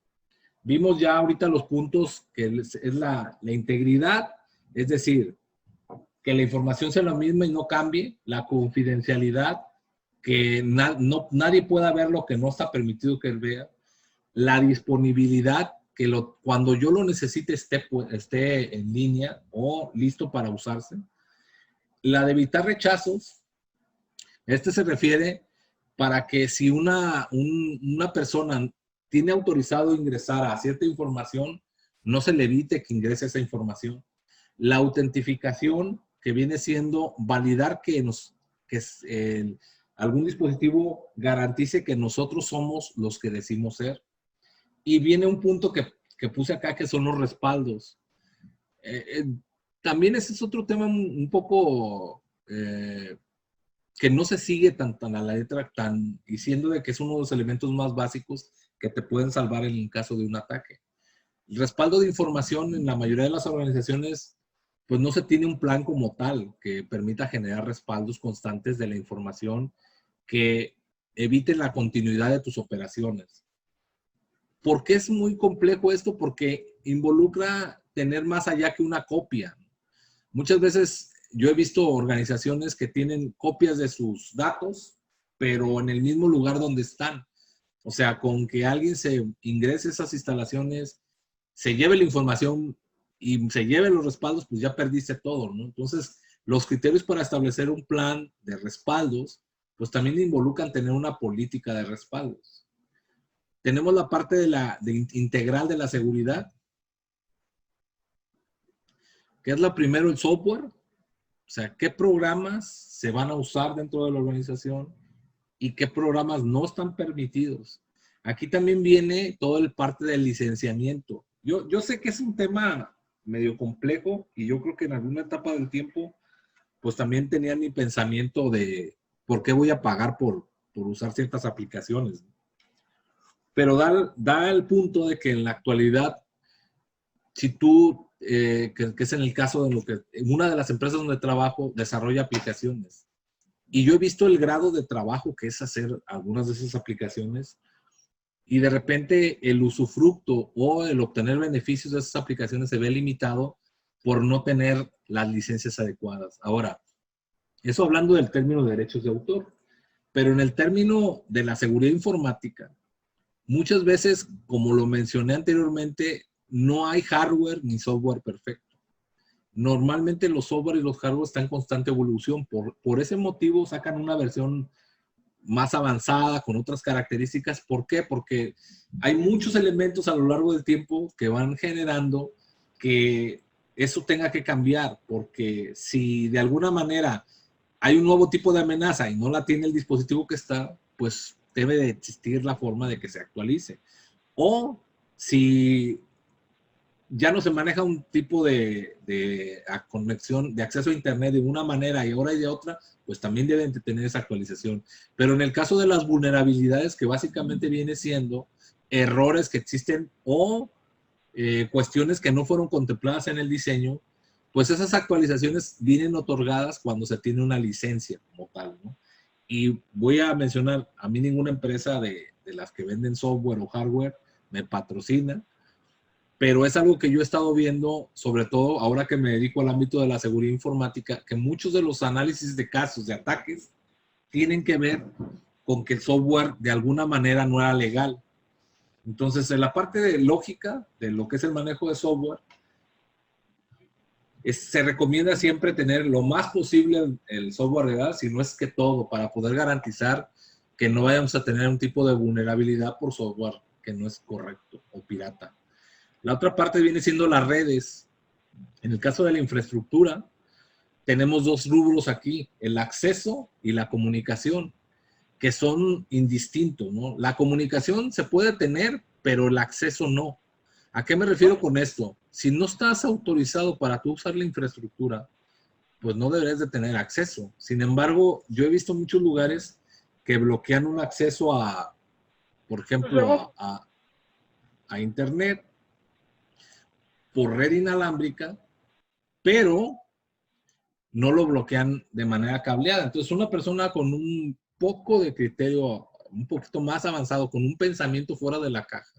Vimos ya ahorita los puntos que es la integridad, es decir, que la información sea la misma y no cambie, la confidencialidad, que nadie pueda ver lo que no está permitido que él vea, la disponibilidad, que cuando yo lo necesite esté en línea o listo para usarse, la de evitar rechazos. Se refiere para que si una persona tiene autorizado ingresar a cierta información, no se le evite que ingrese esa información. La autentificación, que viene siendo validar que algún dispositivo garantice que nosotros somos los que decimos ser. Y viene un punto que puse acá, que son los respaldos. También ese es otro tema un poco que no se sigue tan a la letra, y siendo de que es uno de los elementos más básicos que te pueden salvar en caso de un ataque. El respaldo de información en la mayoría de las organizaciones, pues no se tiene un plan como tal que permita generar respaldos constantes de la información que evite la continuidad de tus operaciones. ¿Por qué es muy complejo esto? Porque involucra tener más allá que una copia. Muchas veces yo he visto organizaciones que tienen copias de sus datos, pero en el mismo lugar donde están. O sea, con que alguien se ingrese a esas instalaciones, se lleve la información y se lleve los respaldos, pues ya perdiste todo, ¿no? Entonces, los criterios para establecer un plan de respaldos, pues también involucran tener una política de respaldos. Tenemos la parte integral de la seguridad, que es primero el software, o sea, qué programas se van a usar dentro de la organización y qué programas no están permitidos. Aquí también viene toda la parte del licenciamiento. Yo sé que es un tema medio complejo y yo creo que en alguna etapa del tiempo, pues también tenía mi pensamiento de por qué voy a pagar por usar ciertas aplicaciones. Pero da el punto de que en la actualidad, si tú, que es en el caso de una de las empresas donde trabajo, desarrolla aplicaciones. Y yo he visto el grado de trabajo que es hacer algunas de esas aplicaciones y de repente el usufructo o el obtener beneficios de esas aplicaciones se ve limitado por no tener las licencias adecuadas. Ahora, eso hablando del término de derechos de autor, pero en el término de la seguridad informática, muchas veces, como lo mencioné anteriormente, no hay hardware ni software perfecto. Normalmente los software y los hardware están en constante evolución. Por ese motivo sacan una versión más avanzada, con otras características. ¿Por qué? Porque hay muchos elementos a lo largo del tiempo que van generando que eso tenga que cambiar, porque si de alguna manera hay un nuevo tipo de amenaza y no la tiene el dispositivo que está, pues debe de existir la forma de que se actualice. O si ya no se maneja un tipo de conexión, de acceso a Internet de una manera y ahora y de otra, pues también deben de tener esa actualización. Pero en el caso de las vulnerabilidades, que básicamente viene siendo errores que existen o cuestiones que no fueron contempladas en el diseño, pues esas actualizaciones vienen otorgadas cuando se tiene una licencia como tal, ¿no? Y voy a mencionar, a mí ninguna empresa de las que venden software o hardware me patrocina, pero es algo que yo he estado viendo, sobre todo ahora que me dedico al ámbito de la seguridad informática, que muchos de los análisis de casos de ataques tienen que ver con que el software de alguna manera no era legal. Entonces, en la parte de lógica de lo que es el manejo de software, se recomienda siempre tener lo más posible el software legal, si no es que todo, para poder garantizar que no vayamos a tener un tipo de vulnerabilidad por software que no es correcto o pirata. La otra parte viene siendo las redes. En el caso de la infraestructura, tenemos dos rubros aquí, el acceso y la comunicación, que son indistintos, ¿no? La comunicación se puede tener, pero el acceso no. ¿A qué me refiero con esto? Si no estás autorizado para tú usar la infraestructura, pues no deberías de tener acceso. Sin embargo, yo he visto muchos lugares que bloquean un acceso a, por ejemplo, a Internet por red inalámbrica, pero no lo bloquean de manera cableada. Entonces, una persona con un poco de criterio, un poquito más avanzado, con un pensamiento fuera de la caja,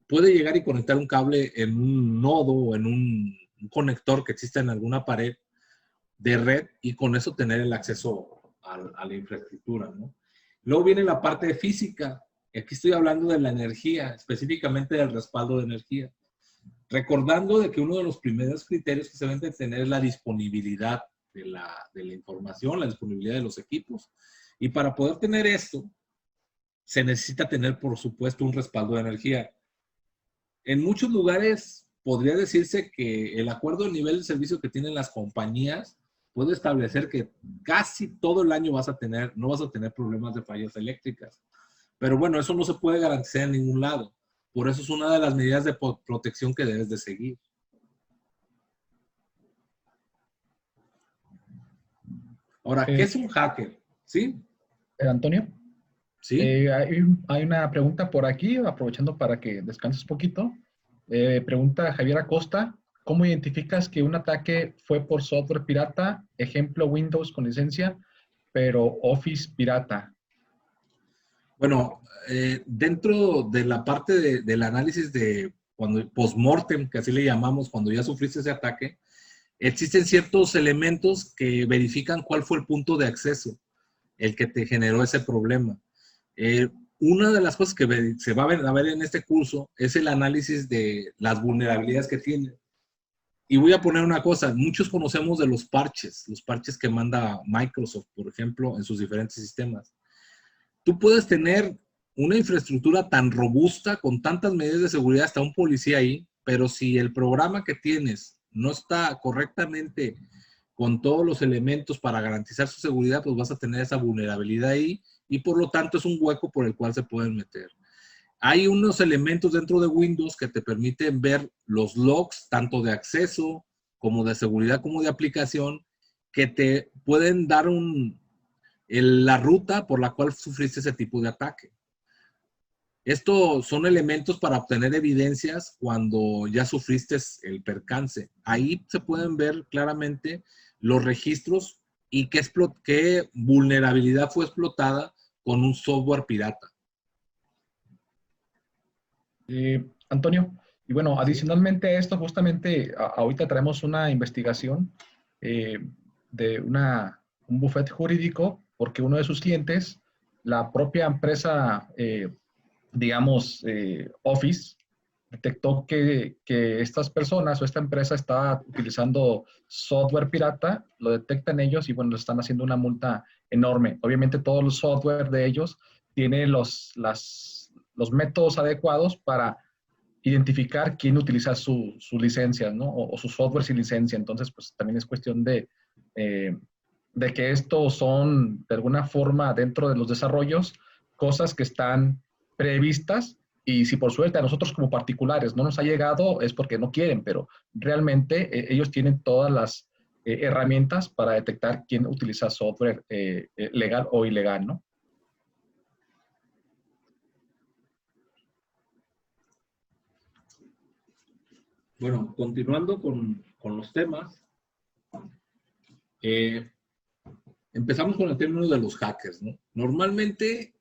puede llegar y conectar un cable en un nodo o en un conector que exista en alguna pared de red y con eso tener el acceso a la infraestructura, ¿no? Luego viene la parte de física. Aquí estoy hablando de la energía, específicamente del respaldo de energía. Recordando de que uno de los primeros criterios que se deben de tener es la disponibilidad de la información, la disponibilidad de los equipos. Y para poder tener esto, se necesita tener, por supuesto, un respaldo de energía. En muchos lugares podría decirse que el acuerdo de nivel de servicio que tienen las compañías puede establecer que casi todo el año no vas a tener problemas de fallas eléctricas. Pero bueno, eso no se puede garantizar en ningún lado. Por eso es una de las medidas de protección que debes de seguir. Ahora, ¿qué es un hacker? ¿Sí? Antonio, ¿Sí? hay una pregunta por aquí, aprovechando para que descanses un poquito. Pregunta Javier Acosta, ¿cómo identificas que un ataque fue por software pirata? Ejemplo, Windows con licencia, pero Office pirata. Bueno, dentro de la parte del análisis de cuando post-mortem, que así le llamamos, cuando ya sufriste ese ataque, existen ciertos elementos que verifican cuál fue el punto de acceso, el que te generó ese problema. Una de las cosas que se va a ver en este curso es el análisis de las vulnerabilidades que tiene. Y voy a poner una cosa, muchos conocemos de los parches que manda Microsoft, por ejemplo, en sus diferentes sistemas. Tú puedes tener una infraestructura tan robusta, con tantas medidas de seguridad, hasta un policía ahí, pero si el programa que tienes no está correctamente con todos los elementos para garantizar su seguridad, pues vas a tener esa vulnerabilidad ahí y por lo tanto es un hueco por el cual se pueden meter. Hay unos elementos dentro de Windows que te permiten ver los logs, tanto de acceso como de seguridad como de aplicación, que te pueden dar la ruta por la cual sufriste ese tipo de ataque. Estos son elementos para obtener evidencias cuando ya sufriste el percance. Ahí se pueden ver claramente los registros y qué vulnerabilidad fue explotada con un software pirata. Antonio, y bueno, adicionalmente a esto, justamente ahorita traemos una investigación de un bufete jurídico, porque uno de sus clientes, la propia empresa, digamos, Office, detectó que estas personas o esta empresa estaba utilizando software pirata, lo detectan ellos y bueno, les están haciendo una multa enorme. Obviamente todo el software de ellos tiene los métodos adecuados para identificar quién utiliza sus licencias, ¿no? O su software sin licencia. Entonces, pues también es cuestión de que estos son, de alguna forma, dentro de los desarrollos, cosas que están previstas, y si por suerte a nosotros como particulares no nos ha llegado, es porque no quieren, pero realmente ellos tienen todas las herramientas para detectar quién utiliza software legal o ilegal, ¿no? Bueno, continuando con los temas, empezamos con el término de los hackers, ¿no? Normalmente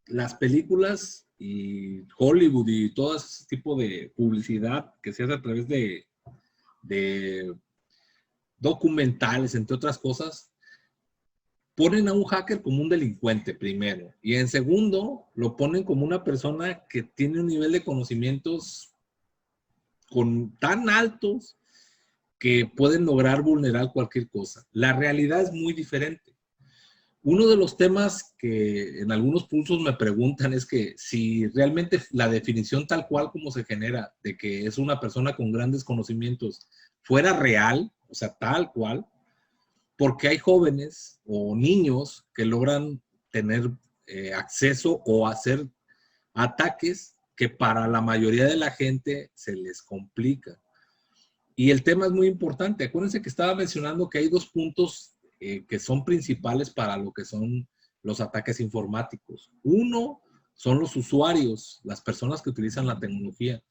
las películas y Hollywood y todo ese tipo de publicidad que se hace a través de documentales, entre otras cosas, ponen a un hacker como un delincuente primero, y en segundo lo ponen como una persona que tiene un nivel de conocimientos tan altos que pueden lograr vulnerar cualquier cosa. La realidad es muy diferente. Uno de los temas que en algunos cursos me preguntan es que si realmente la definición tal cual como se genera de que es una persona con grandes conocimientos fuera real, o sea, tal cual, porque hay jóvenes o niños que logran tener acceso o hacer ataques que para la mayoría de la gente se les complica. Y el tema es muy importante. Acuérdense que estaba mencionando que hay dos puntos que son principales para lo que son los ataques informáticos. Uno son los usuarios, las personas que utilizan la tecnología.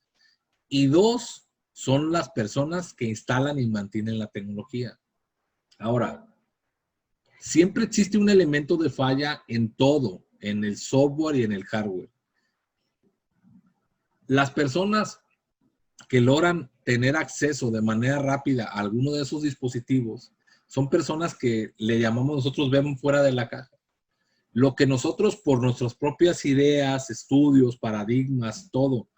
Y dos son las personas que instalan y mantienen la tecnología. Ahora, siempre existe un elemento de falla en todo, en el software y en el hardware. Las personas que logran tener acceso de manera rápida a alguno de esos dispositivos son personas que le llamamos nosotros ven fuera de la caja. Lo que nosotros por nuestras propias ideas, estudios, paradigmas, todo,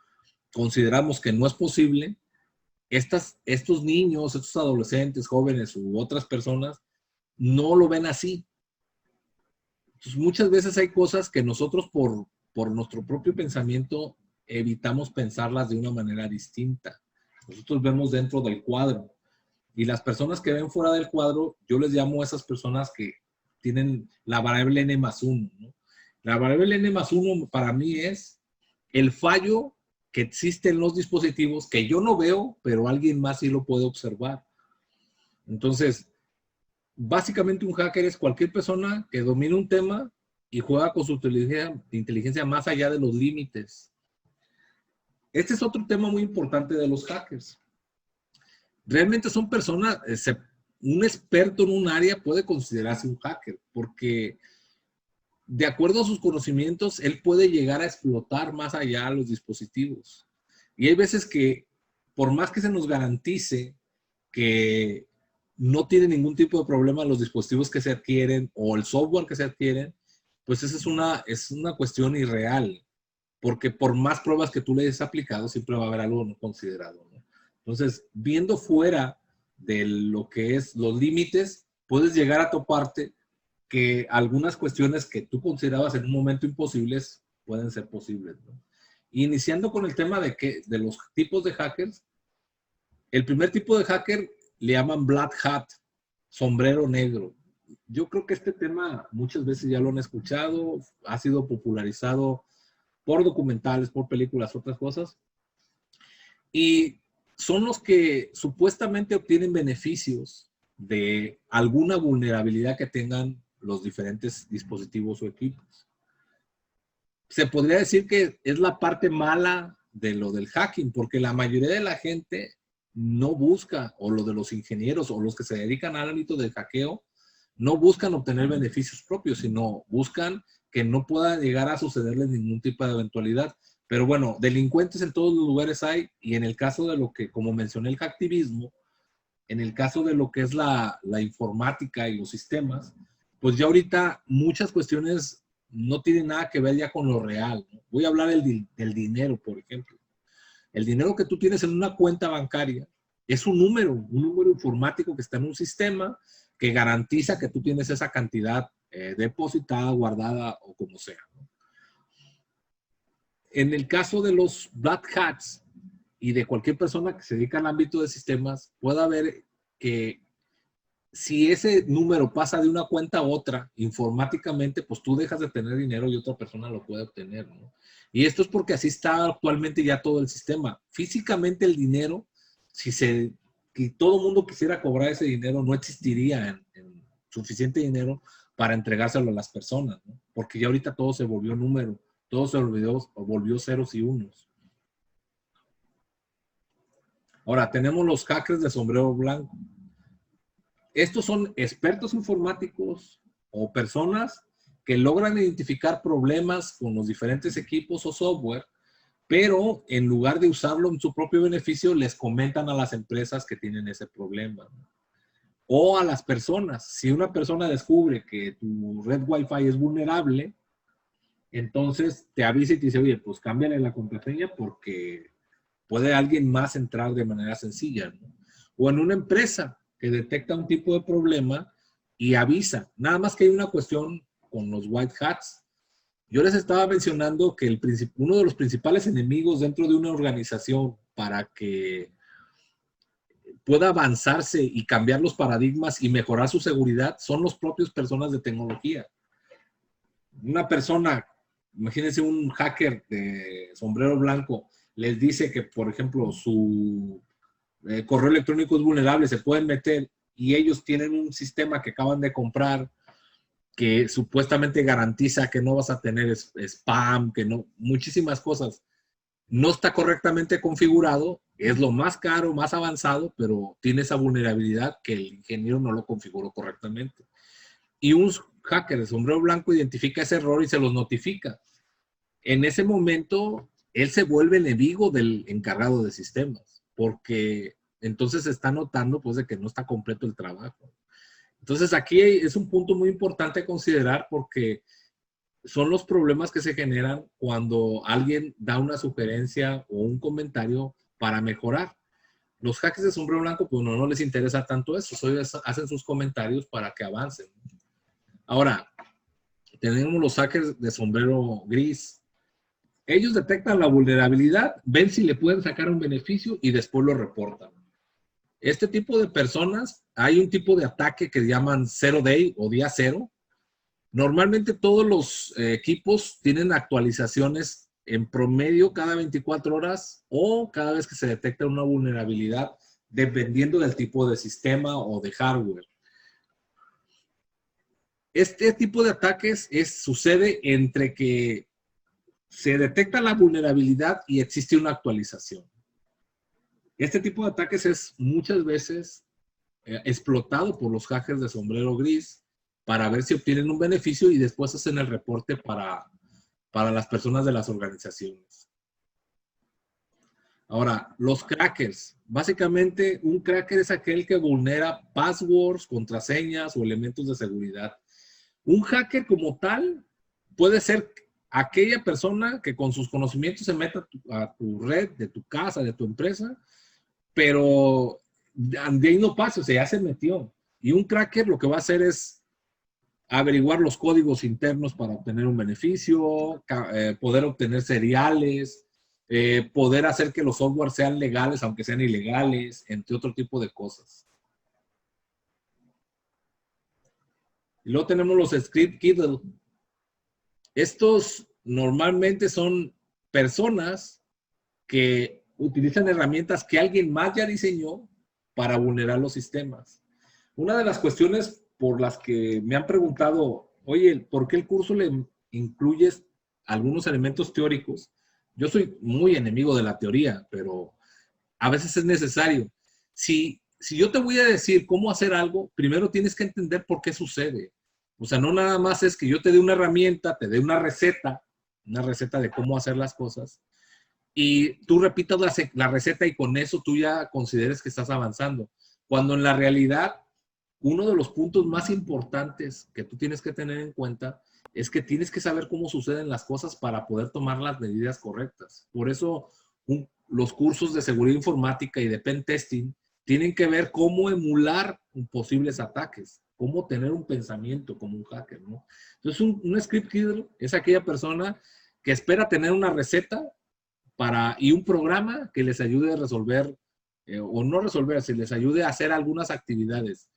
consideramos que no es posible, estos niños, estos adolescentes, jóvenes u otras personas no lo ven así. Entonces, muchas veces hay cosas que nosotros por nuestro propio pensamiento evitamos pensarlas de una manera distinta. Nosotros vemos dentro del cuadro. Y las personas que ven fuera del cuadro, yo les llamo a esas personas que tienen la variable n+1, ¿no? La variable n+1 para mí es el fallo que existe en los dispositivos que yo no veo, pero alguien más sí lo puede observar. Entonces, básicamente un hacker es cualquier persona que domina un tema y juega con su inteligencia más allá de los límites. Este es otro tema muy importante de los hackers. Realmente son personas, un experto en un área puede considerarse un hacker, porque de acuerdo a sus conocimientos, él puede llegar a explotar más allá los dispositivos. Y hay veces que, por más que se nos garantice que no tiene ningún tipo de problema los dispositivos que se adquieren o el software que se adquieren, pues esa es una cuestión irreal, porque por más pruebas que tú le hayas aplicado, siempre va a haber algo no considerado, ¿no? Entonces, viendo fuera de lo que es los límites, puedes llegar a toparte que algunas cuestiones que tú considerabas en un momento imposibles pueden ser posibles, ¿no? Iniciando con el tema de los tipos de hackers, el primer tipo de hacker le llaman Black Hat, sombrero negro. Yo creo que este tema muchas veces ya lo han escuchado, ha sido popularizado por documentales, por películas, otras cosas. Y son los que supuestamente obtienen beneficios de alguna vulnerabilidad que tengan los diferentes dispositivos o equipos. Se podría decir que es la parte mala de lo del hacking, porque la mayoría de la gente no busca, o lo de los ingenieros o los que se dedican al ámbito del hackeo, no buscan obtener beneficios propios, sino buscan que no pueda llegar a sucederles ningún tipo de eventualidad. Pero bueno, delincuentes en todos los lugares hay, y en el caso de lo que, como mencioné, el hacktivismo, en el caso de lo que es la informática y los sistemas, pues ya ahorita muchas cuestiones no tienen nada que ver ya con lo real, ¿no? Voy a hablar del dinero, por ejemplo. El dinero que tú tienes en una cuenta bancaria es un número informático que está en un sistema que garantiza que tú tienes esa cantidad depositada, guardada o como sea, ¿no? En el caso de los Black Hats, y de cualquier persona que se dedica al ámbito de sistemas pueda ver que si ese número pasa de una cuenta a otra informáticamente, pues tú dejas de tener dinero y otra persona lo puede obtener, ¿no? Y esto es porque así está actualmente ya todo el sistema. Físicamente el dinero, si todo el mundo quisiera cobrar ese dinero, no existiría en suficiente dinero para entregárselo a las personas, ¿no? Porque ya ahorita todo se volvió número, todo se volvió ceros y unos. Ahora, tenemos los hackers de sombrero blanco. Estos son expertos informáticos o personas que logran identificar problemas con los diferentes equipos o software, pero en lugar de usarlo en su propio beneficio, les comentan a las empresas que tienen ese problema, ¿no? O a las personas. Si una persona descubre que tu red Wi-Fi es vulnerable, entonces te avisa y te dice, oye, pues cámbiale la contraseña porque puede alguien más entrar de manera sencilla, ¿no? O en una empresa que detecta un tipo de problema y avisa. Nada más que hay una cuestión con los white hats. Yo les estaba mencionando que uno de los principales enemigos dentro de una organización para que pueda avanzarse y cambiar los paradigmas y mejorar su seguridad son los propios personas de tecnología. Una persona, imagínense un hacker de sombrero blanco, les dice que, por ejemplo, su correo electrónico es vulnerable, se pueden meter y ellos tienen un sistema que acaban de comprar que supuestamente garantiza que no vas a tener spam, que no, muchísimas cosas. No está correctamente configurado, es lo más caro, más avanzado, pero tiene esa vulnerabilidad que el ingeniero no lo configuró correctamente. Y un hacker de sombrero blanco identifica ese error y se los notifica. En ese momento, él se vuelve enemigo del encargado de sistemas, porque entonces se está notando pues de que no está completo el trabajo. Entonces aquí es un punto muy importante a considerar porque son los problemas que se generan cuando alguien da una sugerencia o un comentario para mejorar. Los hackers de sombrero blanco, pues no les interesa tanto eso, solo hacen sus comentarios para que avancen. Ahora, tenemos los hackers de sombrero gris. Ellos detectan la vulnerabilidad, ven si le pueden sacar un beneficio y después lo reportan. Este tipo de personas, hay un tipo de ataque que llaman Zero Day o día cero. Normalmente todos los equipos tienen actualizaciones en promedio cada 24 horas o cada vez que se detecta una vulnerabilidad, dependiendo del tipo de sistema o de hardware. Este tipo de ataques sucede entre que se detecta la vulnerabilidad y existe una actualización. Este tipo de ataques es muchas veces explotado por los hackers de sombrero gris para ver si obtienen un beneficio y después hacen el reporte para las personas de las organizaciones. Ahora, los crackers. Básicamente, un cracker es aquel que vulnera passwords, contraseñas o elementos de seguridad. Un hacker como tal puede ser aquella persona que con sus conocimientos se meta a tu red, de tu casa, de tu empresa, pero de ahí no pasa, o sea, ya se metió. Y un cracker lo que va a hacer es averiguar los códigos internos para obtener un beneficio, poder obtener seriales, poder hacer que los software sean legales, aunque sean ilegales, entre otro tipo de cosas. Y luego tenemos los script kiddle. Estos normalmente son personas que utilizan herramientas que alguien más ya diseñó para vulnerar los sistemas. Una de las cuestiones por las que me han preguntado, oye, ¿por qué el curso le incluyes algunos elementos teóricos? Yo soy muy enemigo de la teoría, pero a veces es necesario. Si yo te voy a decir cómo hacer algo, primero tienes que entender por qué sucede. O sea, no nada más es que yo te dé una herramienta, te dé una receta de cómo hacer las cosas, y tú repitas la receta y con eso tú ya consideres que estás avanzando. Cuando en la realidad, uno de los puntos más importantes que tú tienes que tener en cuenta es que tienes que saber cómo suceden las cosas para poder tomar las medidas correctas. Por eso los cursos de seguridad informática y de pen testing tienen que ver cómo emular posibles ataques, cómo tener un pensamiento como un hacker, ¿no? Entonces, un script kiddle es aquella persona que espera tener una receta y un programa que les ayude a resolver, o no resolver, si les ayude a hacer algunas actividades.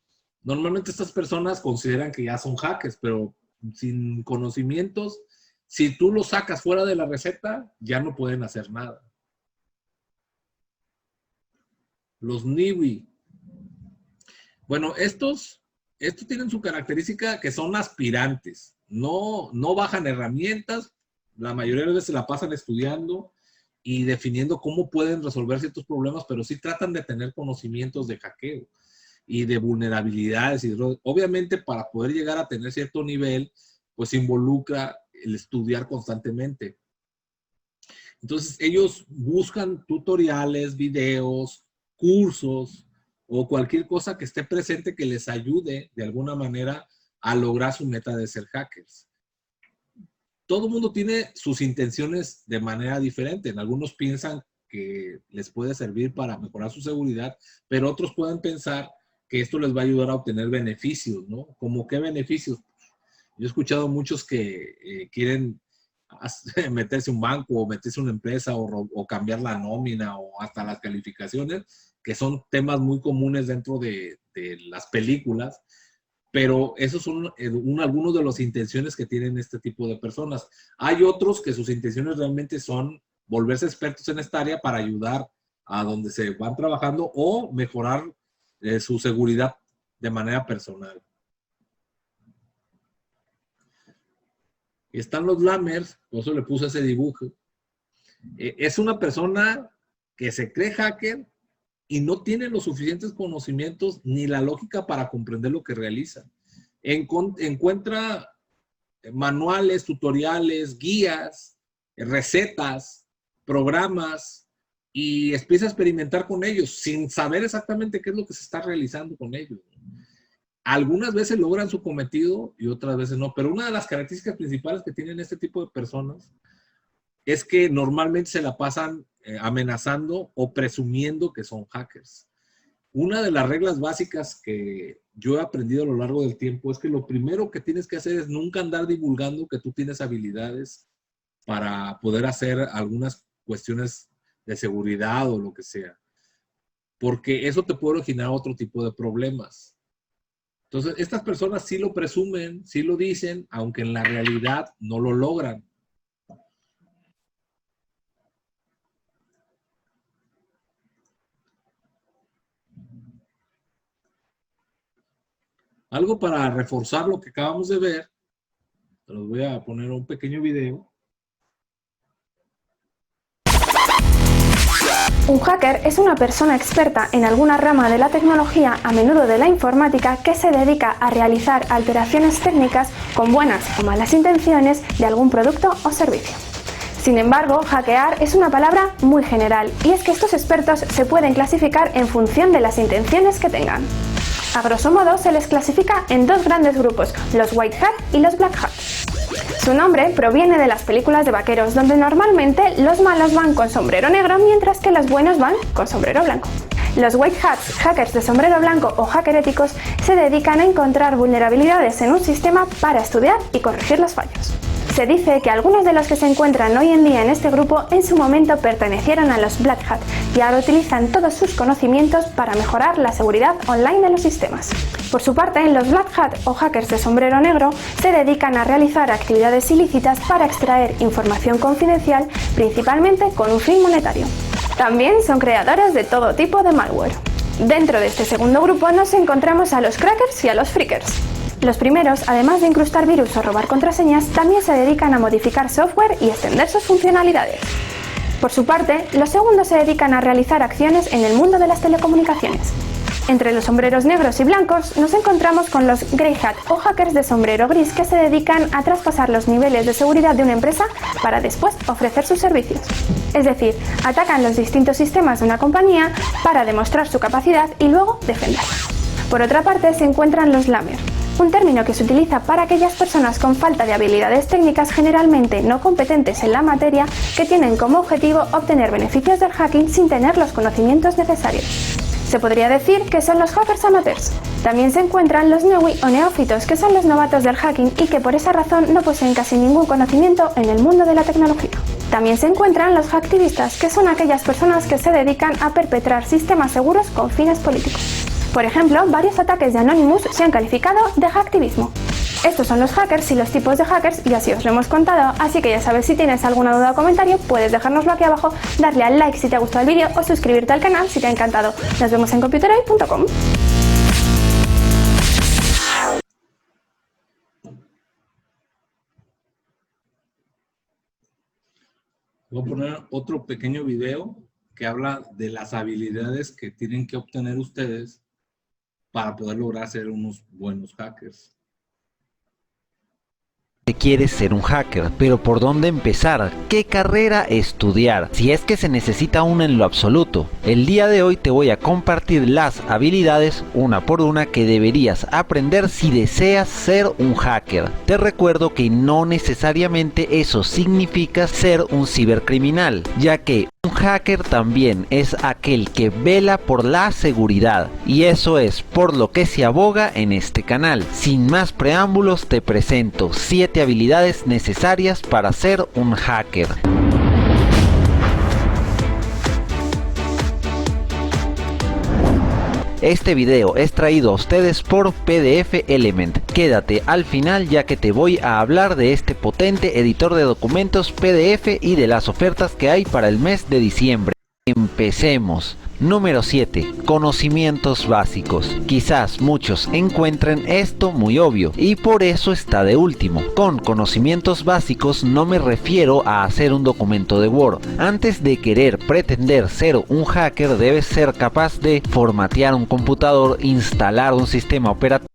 Normalmente estas personas consideran que ya son hackers, pero sin conocimientos, si tú los sacas fuera de la receta, ya no pueden hacer nada. Los NIWI. Bueno, estos tienen su característica que son aspirantes. No bajan herramientas, la mayoría de las veces se la pasan estudiando y definiendo cómo pueden resolver ciertos problemas, pero sí tratan de tener conocimientos de hackeo y de vulnerabilidades. Obviamente, para poder llegar a tener cierto nivel, pues involucra el estudiar constantemente. Entonces, ellos buscan tutoriales, videos, cursos o cualquier cosa que esté presente que les ayude de alguna manera a lograr su meta de ser hackers. Todo el mundo tiene sus intenciones de manera diferente. Algunos piensan que les puede servir para mejorar su seguridad, pero otros pueden pensar que esto les va a ayudar a obtener beneficios, ¿no? ¿Cómo qué beneficios? Yo he escuchado muchos que quieren meterse a un banco o meterse a una empresa o cambiar la nómina o hasta las calificaciones, que son temas muy comunes dentro de las películas, pero esos son algunos de las intenciones que tienen este tipo de personas. Hay otros que sus intenciones realmente son volverse expertos en esta área para ayudar a donde se van trabajando o mejorar su seguridad de manera personal. Y están los lammers, por eso le puse ese dibujo. Es una persona que se cree hacker y no tiene los suficientes conocimientos ni la lógica para comprender lo que realiza. Encuentra manuales, tutoriales, guías, recetas, programas y empieza a experimentar con ellos sin saber exactamente qué es lo que se está realizando con ellos. Algunas veces logran su cometido y otras veces no, pero una de las características principales que tienen este tipo de personas es que normalmente se la pasan amenazando o presumiendo que son hackers. Una de las reglas básicas que yo he aprendido a lo largo del tiempo es que lo primero que tienes que hacer es nunca andar divulgando que tú tienes habilidades para poder hacer algunas cuestiones de seguridad o lo que sea, porque eso te puede originar otro tipo de problemas. Entonces, estas personas sí lo presumen, sí lo dicen, aunque en la realidad no lo logran. Algo para reforzar lo que acabamos de ver, te los voy a poner un pequeño video. Un hacker es una persona experta en alguna rama de la tecnología, a menudo de la informática, que se dedica a realizar alteraciones técnicas con buenas o malas intenciones de algún producto o servicio. Sin embargo, hackear es una palabra muy general, y es que estos expertos se pueden clasificar en función de las intenciones que tengan. A grosso modo, se les clasifica en dos grandes grupos, los white hat y los black hat. Su nombre proviene de las películas de vaqueros, donde normalmente los malos van con sombrero negro, mientras que los buenos van con sombrero blanco. Los white hats, hackers de sombrero blanco o hacker éticos, se dedican a encontrar vulnerabilidades en un sistema para estudiar y corregir los fallos. Se dice que algunos de los que se encuentran hoy en día en este grupo en su momento pertenecieron a los Black Hat y ahora utilizan todos sus conocimientos para mejorar la seguridad online de los sistemas. Por su parte, los Black Hat o hackers de sombrero negro se dedican a realizar actividades ilícitas para extraer información confidencial, principalmente con un fin monetario. También son creadores de todo tipo de malware. Dentro de este segundo grupo nos encontramos a los crackers y a los freakers. Los primeros, además de incrustar virus o robar contraseñas, también se dedican a modificar software y extender sus funcionalidades. Por su parte, los segundos se dedican a realizar acciones en el mundo de las telecomunicaciones. Entre los sombreros negros y blancos nos encontramos con los grey hat o hackers de sombrero gris, que se dedican a traspasar los niveles de seguridad de una empresa para después ofrecer sus servicios. Es decir, atacan los distintos sistemas de una compañía para demostrar su capacidad y luego defenderla. Por otra parte, se encuentran los lammer, un término que se utiliza para aquellas personas con falta de habilidades técnicas, generalmente no competentes en la materia, que tienen como objetivo obtener beneficios del hacking sin tener los conocimientos necesarios. Se podría decir que son los hackers amateurs. También se encuentran los newi o neófitos, que son los novatos del hacking y que por esa razón no poseen casi ningún conocimiento en el mundo de la tecnología. También se encuentran los hacktivistas, que son aquellas personas que se dedican a perpetrar sistemas seguros con fines políticos. Por ejemplo, varios ataques de Anonymous se han calificado de hacktivismo. Estos son los hackers y los tipos de hackers, y así os lo hemos contado, así que ya sabes, si tienes alguna duda o comentario, puedes dejárnoslo aquí abajo, darle al like si te ha gustado el vídeo o suscribirte al canal si te ha encantado. Nos vemos en computerhoy.com. Voy a poner otro pequeño video que habla de las habilidades que tienen que obtener ustedes para poder lograr ser unos buenos hackers. Quieres ser un hacker, pero ¿por dónde empezar? ¿Qué carrera estudiar? Si es que se necesita una en lo absoluto. El día de hoy te voy a compartir las habilidades, una por una, que deberías aprender si deseas ser un hacker. Te recuerdo que no necesariamente eso significa ser un cibercriminal, ya que un hacker también es aquel que vela por la seguridad, y eso es por lo que se aboga en este canal. Sin más preámbulos, te presento 7 habilidades necesarias para ser un hacker. Este video es traído a ustedes por PDF Element. Quédate al final, ya que te voy a hablar de este potente editor de documentos PDF y de las ofertas que hay para el mes de diciembre. Empecemos. Número 7. Conocimientos básicos. Quizás muchos encuentren esto muy obvio y por eso está de último. Con conocimientos básicos no me refiero a hacer un documento de Word. Antes de querer pretender ser un hacker, debes ser capaz de formatear un computador, instalar un sistema operativo,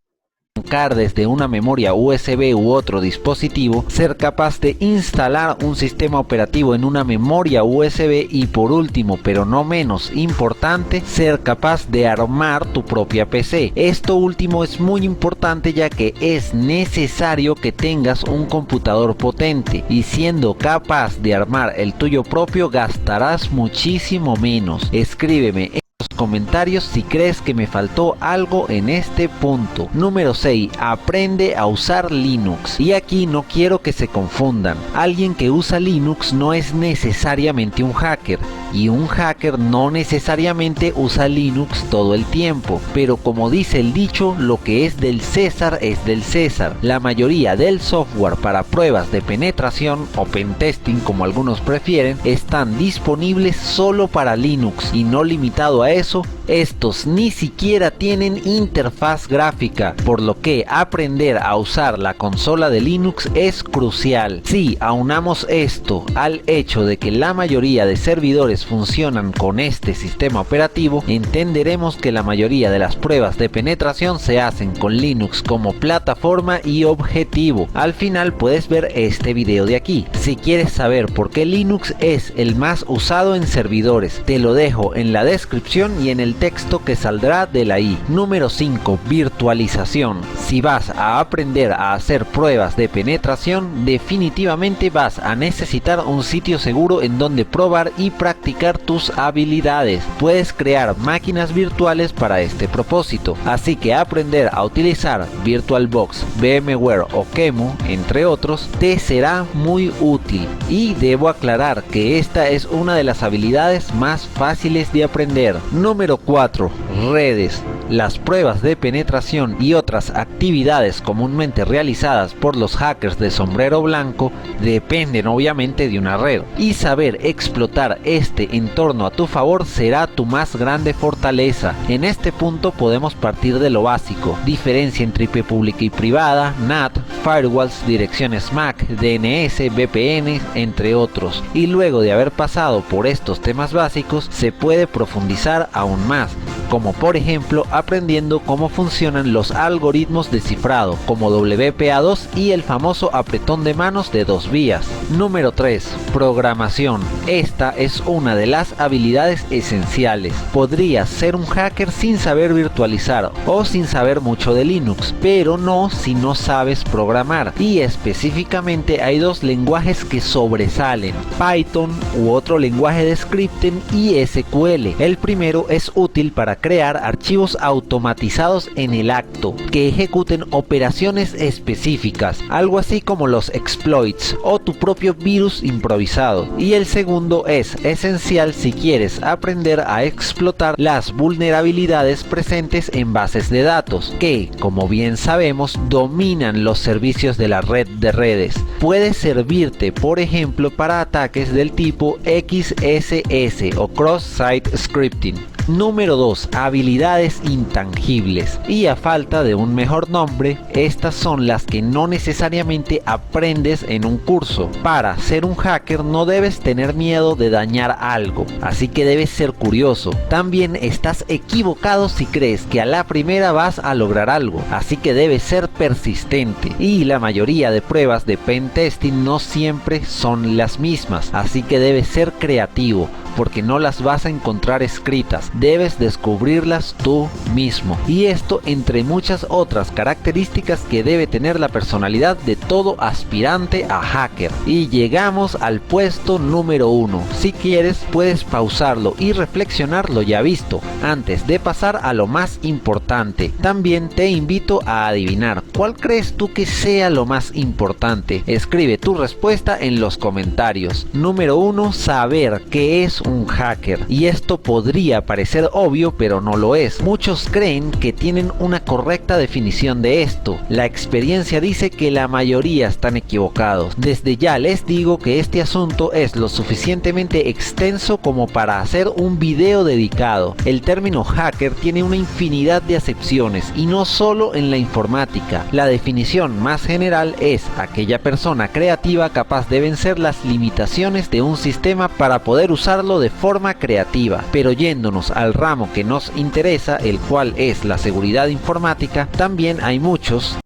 desde una memoria USB u otro dispositivo, ser capaz de instalar un sistema operativo en una memoria USB y, por último pero no menos importante, ser capaz de armar tu propia PC. Esto último es muy importante, ya que es necesario que tengas un computador potente, y siendo capaz de armar el tuyo propio gastarás muchísimo menos. Escríbeme comentarios si crees que me faltó algo en este punto. Número 6. Aprende a usar Linux. Y aquí no quiero que se confundan. Alguien que usa Linux no es necesariamente un hacker, y un hacker no necesariamente usa Linux todo el tiempo. Pero como dice el dicho, lo que es del César es del César. La mayoría del software para pruebas de penetración o pentesting, como algunos prefieren, están disponibles solo para Linux, y no limitado a eso, estos ni siquiera tienen interfaz gráfica, por lo que aprender a usar la consola de Linux es crucial. Si aunamos esto al hecho de que la mayoría de servidores funcionan con este sistema operativo, entenderemos que la mayoría de las pruebas de penetración se hacen con Linux como plataforma y objetivo. Al final puedes ver este video de aquí. Si quieres saber por qué Linux es el más usado en servidores, te lo dejo en la descripción y en el texto que saldrá de la i. Número 5. Virtualización. Si vas a aprender a hacer pruebas de penetración, definitivamente vas a necesitar un sitio seguro en donde probar y practicar tus habilidades. Puedes crear máquinas virtuales para este propósito, así que aprender a utilizar VirtualBox, VMware o QEMU, entre otros, te será muy útil. Y debo aclarar que esta es una de las habilidades más fáciles de aprender. Número 4. Redes. Las pruebas de penetración y otras actividades comúnmente realizadas por los hackers de sombrero blanco dependen obviamente de una red, y saber explotar este entorno a tu favor será tu más grande fortaleza. En este punto podemos partir de lo básico: diferencia entre IP pública y privada, NAT, firewalls, direcciones MAC, DNS, VPN, entre otros. Y luego de haber pasado por estos temas básicos, se puede profundizar aún más, como por ejemplo aprendiendo cómo funcionan los algoritmos de cifrado como WPA2 y el famoso apretón de manos de 2 vías. Número 3. Programación. Esta es una de las habilidades esenciales. Podrías ser un hacker sin saber virtualizar o sin saber mucho de Linux, pero no si no sabes programar, y específicamente hay 2 lenguajes que sobresalen: Python u otro lenguaje de scripting y SQL. El primero es útil para para crear archivos automatizados en el acto, que ejecuten operaciones específicas, algo así como los exploits o tu propio virus improvisado. Y el segundo es esencial si quieres aprender a explotar las vulnerabilidades presentes en bases de datos, que, como bien sabemos, dominan los servicios de la red de redes. Puede servirte, por ejemplo, para ataques del tipo XSS o Cross-Site Scripting. Número 2. Habilidades intangibles. Y a falta de un mejor nombre, estas son las que no necesariamente aprendes en un curso. Para ser un hacker no debes tener miedo de dañar algo, así que debes ser curioso. También estás equivocado si crees que a la primera vas a lograr algo, así que debes ser persistente. Y la mayoría de pruebas de pentesting no siempre son las mismas, así que debes ser creativo, porque no las vas a encontrar escritas, debes descubrirlas tú mismo. Y esto entre muchas otras características que debe tener la personalidad de todo aspirante a hacker. Y llegamos al puesto número 1. Si quieres puedes pausarlo y reflexionar lo ya visto, antes de pasar a lo más importante. También te invito a adivinar cuál crees tú que sea lo más importante. Escribe tu respuesta en los comentarios. Número 1. Saber qué es un hacker. Y esto podría parecer obvio, pero no lo es. Muchos creen que tienen una correcta definición de esto. La experiencia dice que la mayoría están equivocados. Desde ya les digo que este asunto es lo suficientemente extenso como para hacer un video dedicado. El término hacker tiene una infinidad de acepciones y no solo en la informática. La definición más general es aquella persona creativa capaz de vencer las limitaciones de un sistema para poder usarlo de forma creativa. Pero yéndonos al ramo que nos interesa, el cual es la seguridad informática, también hay muchos,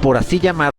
por así llamar,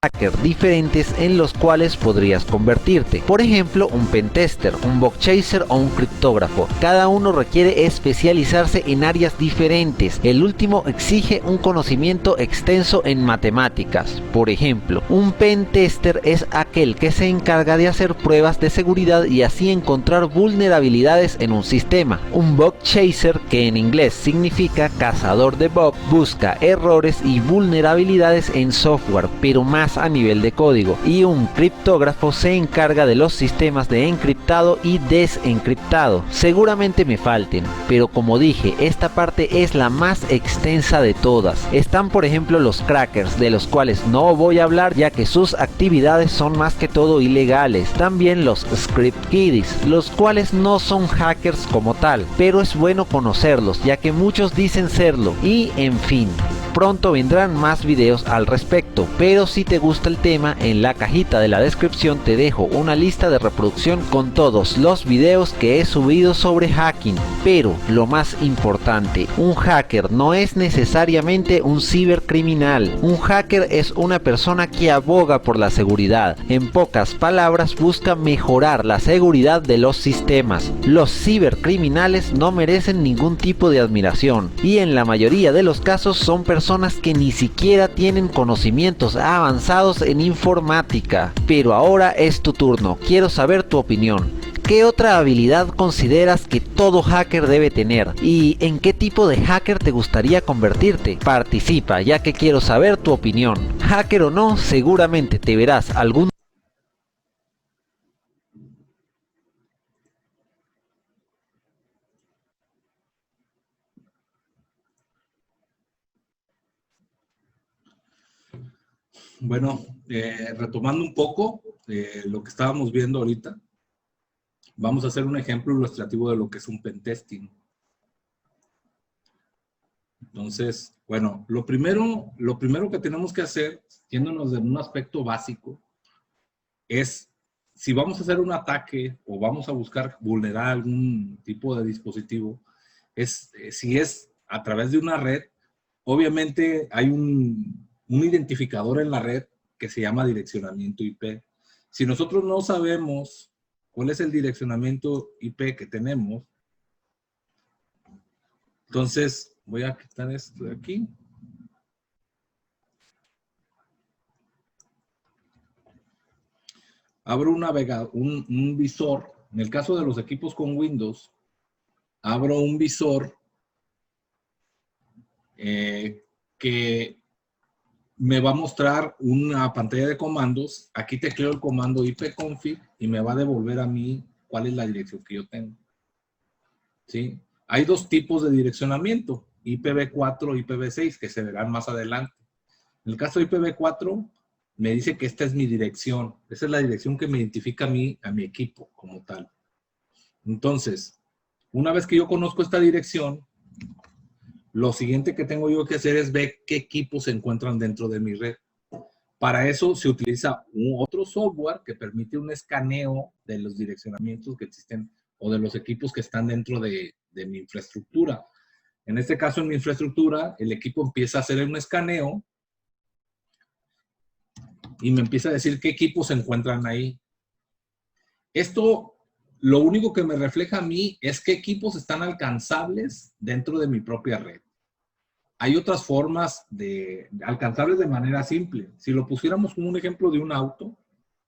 hackers diferentes en los cuales podrías convertirte. Por ejemplo, un pentester, un bug chaser o un criptógrafo. Cada uno requiere especializarse en áreas diferentes. El último exige un conocimiento extenso en matemáticas. Por ejemplo, un pentester es aquel que se encarga de hacer pruebas de seguridad y así encontrar vulnerabilidades en un sistema. Un bug chaser, que en inglés significa cazador de bugs, busca errores y vulnerabilidades en software, pero más a nivel de código. Y un criptógrafo se encarga de los sistemas de encriptado y desencriptado. Seguramente me falten, pero como dije, esta parte es la más extensa de todas. Están por ejemplo los crackers, de los cuales no voy a hablar ya que sus actividades son más que todo ilegales. También los script kiddies, los cuales no son hackers como tal, pero es bueno conocerlos ya que muchos dicen serlo. Y en fin, pronto vendrán más videos al respecto, pero si te gusta el tema, en la cajita de la descripción te dejo una lista de reproducción con todos los videos que he subido sobre hacking. Pero lo más importante, un hacker no es necesariamente un cibercriminal. Un hacker es una persona que aboga por la seguridad. En pocas palabras, busca mejorar la seguridad de los sistemas. Los cibercriminales no merecen ningún tipo de admiración y en la mayoría de los casos son personas que ni siquiera tienen conocimientos avanzados en informática. Pero ahora es tu turno, quiero saber tu opinión. ¿Qué otra habilidad consideras que todo hacker debe tener? ¿Y en qué tipo de hacker te gustaría convertirte? Participa, ya que quiero saber tu opinión. Hacker o no, seguramente te verás algún... Bueno, retomando un poco lo que estábamos viendo ahorita, vamos a hacer un ejemplo ilustrativo de lo que es un pentesting. Entonces, bueno, lo primero que tenemos que hacer, yéndonos de un aspecto básico, es si vamos a hacer un ataque o vamos a buscar vulnerar algún tipo de dispositivo, si es a través de una red, obviamente hay un identificador en la red que se llama direccionamiento IP. Si nosotros no sabemos cuál es el direccionamiento IP que tenemos, entonces voy a quitar esto de aquí. Abro un navegador, un visor. En el caso de los equipos con Windows, abro un visor que me va a mostrar una pantalla de comandos. Aquí tecleo el comando ipconfig y me va a devolver a mí cuál es la dirección que yo tengo. ¿Sí? Hay dos tipos de direccionamiento, IPv4 y IPv6, que se verán más adelante. En el caso de IPv4, me dice que esta es mi dirección. Esa es la dirección que me identifica a mí, a mi equipo como tal. Entonces, una vez que yo conozco esta dirección, lo siguiente que tengo yo que hacer es ver qué equipos se encuentran dentro de mi red. Para eso se utiliza otro software que permite un escaneo de los direccionamientos que existen o de los equipos que están dentro de mi infraestructura. En este caso, en mi infraestructura, el equipo empieza a hacer un escaneo y me empieza a decir qué equipos se encuentran ahí. Esto, lo único que me refleja a mí es qué equipos están alcanzables dentro de mi propia red. Hay otras formas de alcanzables de manera simple. Si lo pusiéramos como un ejemplo de un auto,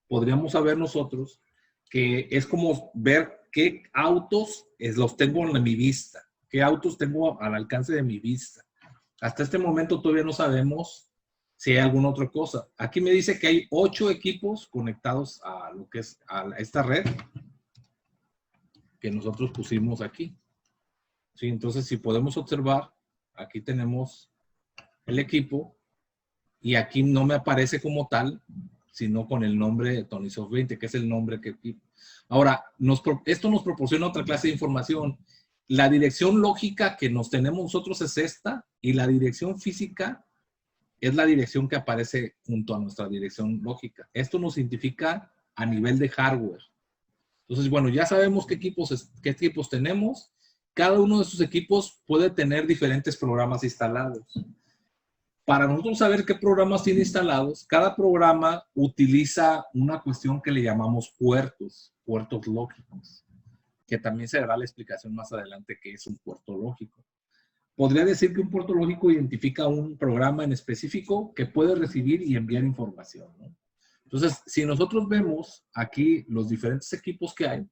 podríamos saber nosotros que es como ver qué autos los tengo en mi vista, qué autos tengo al alcance de mi vista. Hasta este momento todavía no sabemos si hay alguna otra cosa. Aquí me dice que hay 8 equipos conectados a lo que es a esta red que nosotros pusimos aquí. ¿Sí? Entonces, si podemos observar, aquí tenemos el equipo y aquí no me aparece como tal, sino con el nombre de Tonisoft 20, que es el nombre que... Ahora, esto nos proporciona otra clase de información. La dirección lógica que nos tenemos nosotros es esta y la dirección física es la dirección que aparece junto a nuestra dirección lógica. Esto nos identifica a nivel de hardware. Entonces, bueno, ya sabemos qué equipos tenemos. Cada uno de esos equipos puede tener diferentes programas instalados. Para nosotros saber qué programas tiene instalados, cada programa utiliza una cuestión que le llamamos puertos lógicos, que también se dará la explicación más adelante qué es un puerto lógico. Podría decir que un puerto lógico identifica un programa en específico que puede recibir y enviar información, ¿no? Entonces, si nosotros vemos aquí los diferentes equipos que hay,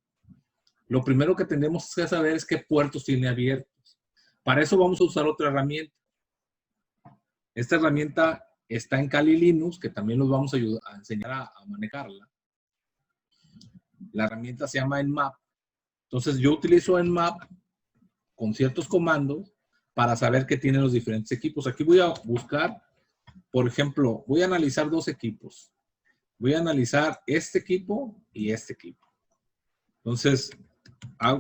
lo primero que tenemos que saber es qué puertos tiene abiertos. Para eso vamos a usar otra herramienta. Esta herramienta está en Kali Linux, que también los vamos a enseñar a manejarla. La herramienta se llama Nmap. Entonces, yo utilizo Nmap con ciertos comandos para saber qué tienen los diferentes equipos. Aquí voy a buscar, por ejemplo, voy a analizar 2 equipos. Voy a analizar este equipo y este equipo. Entonces,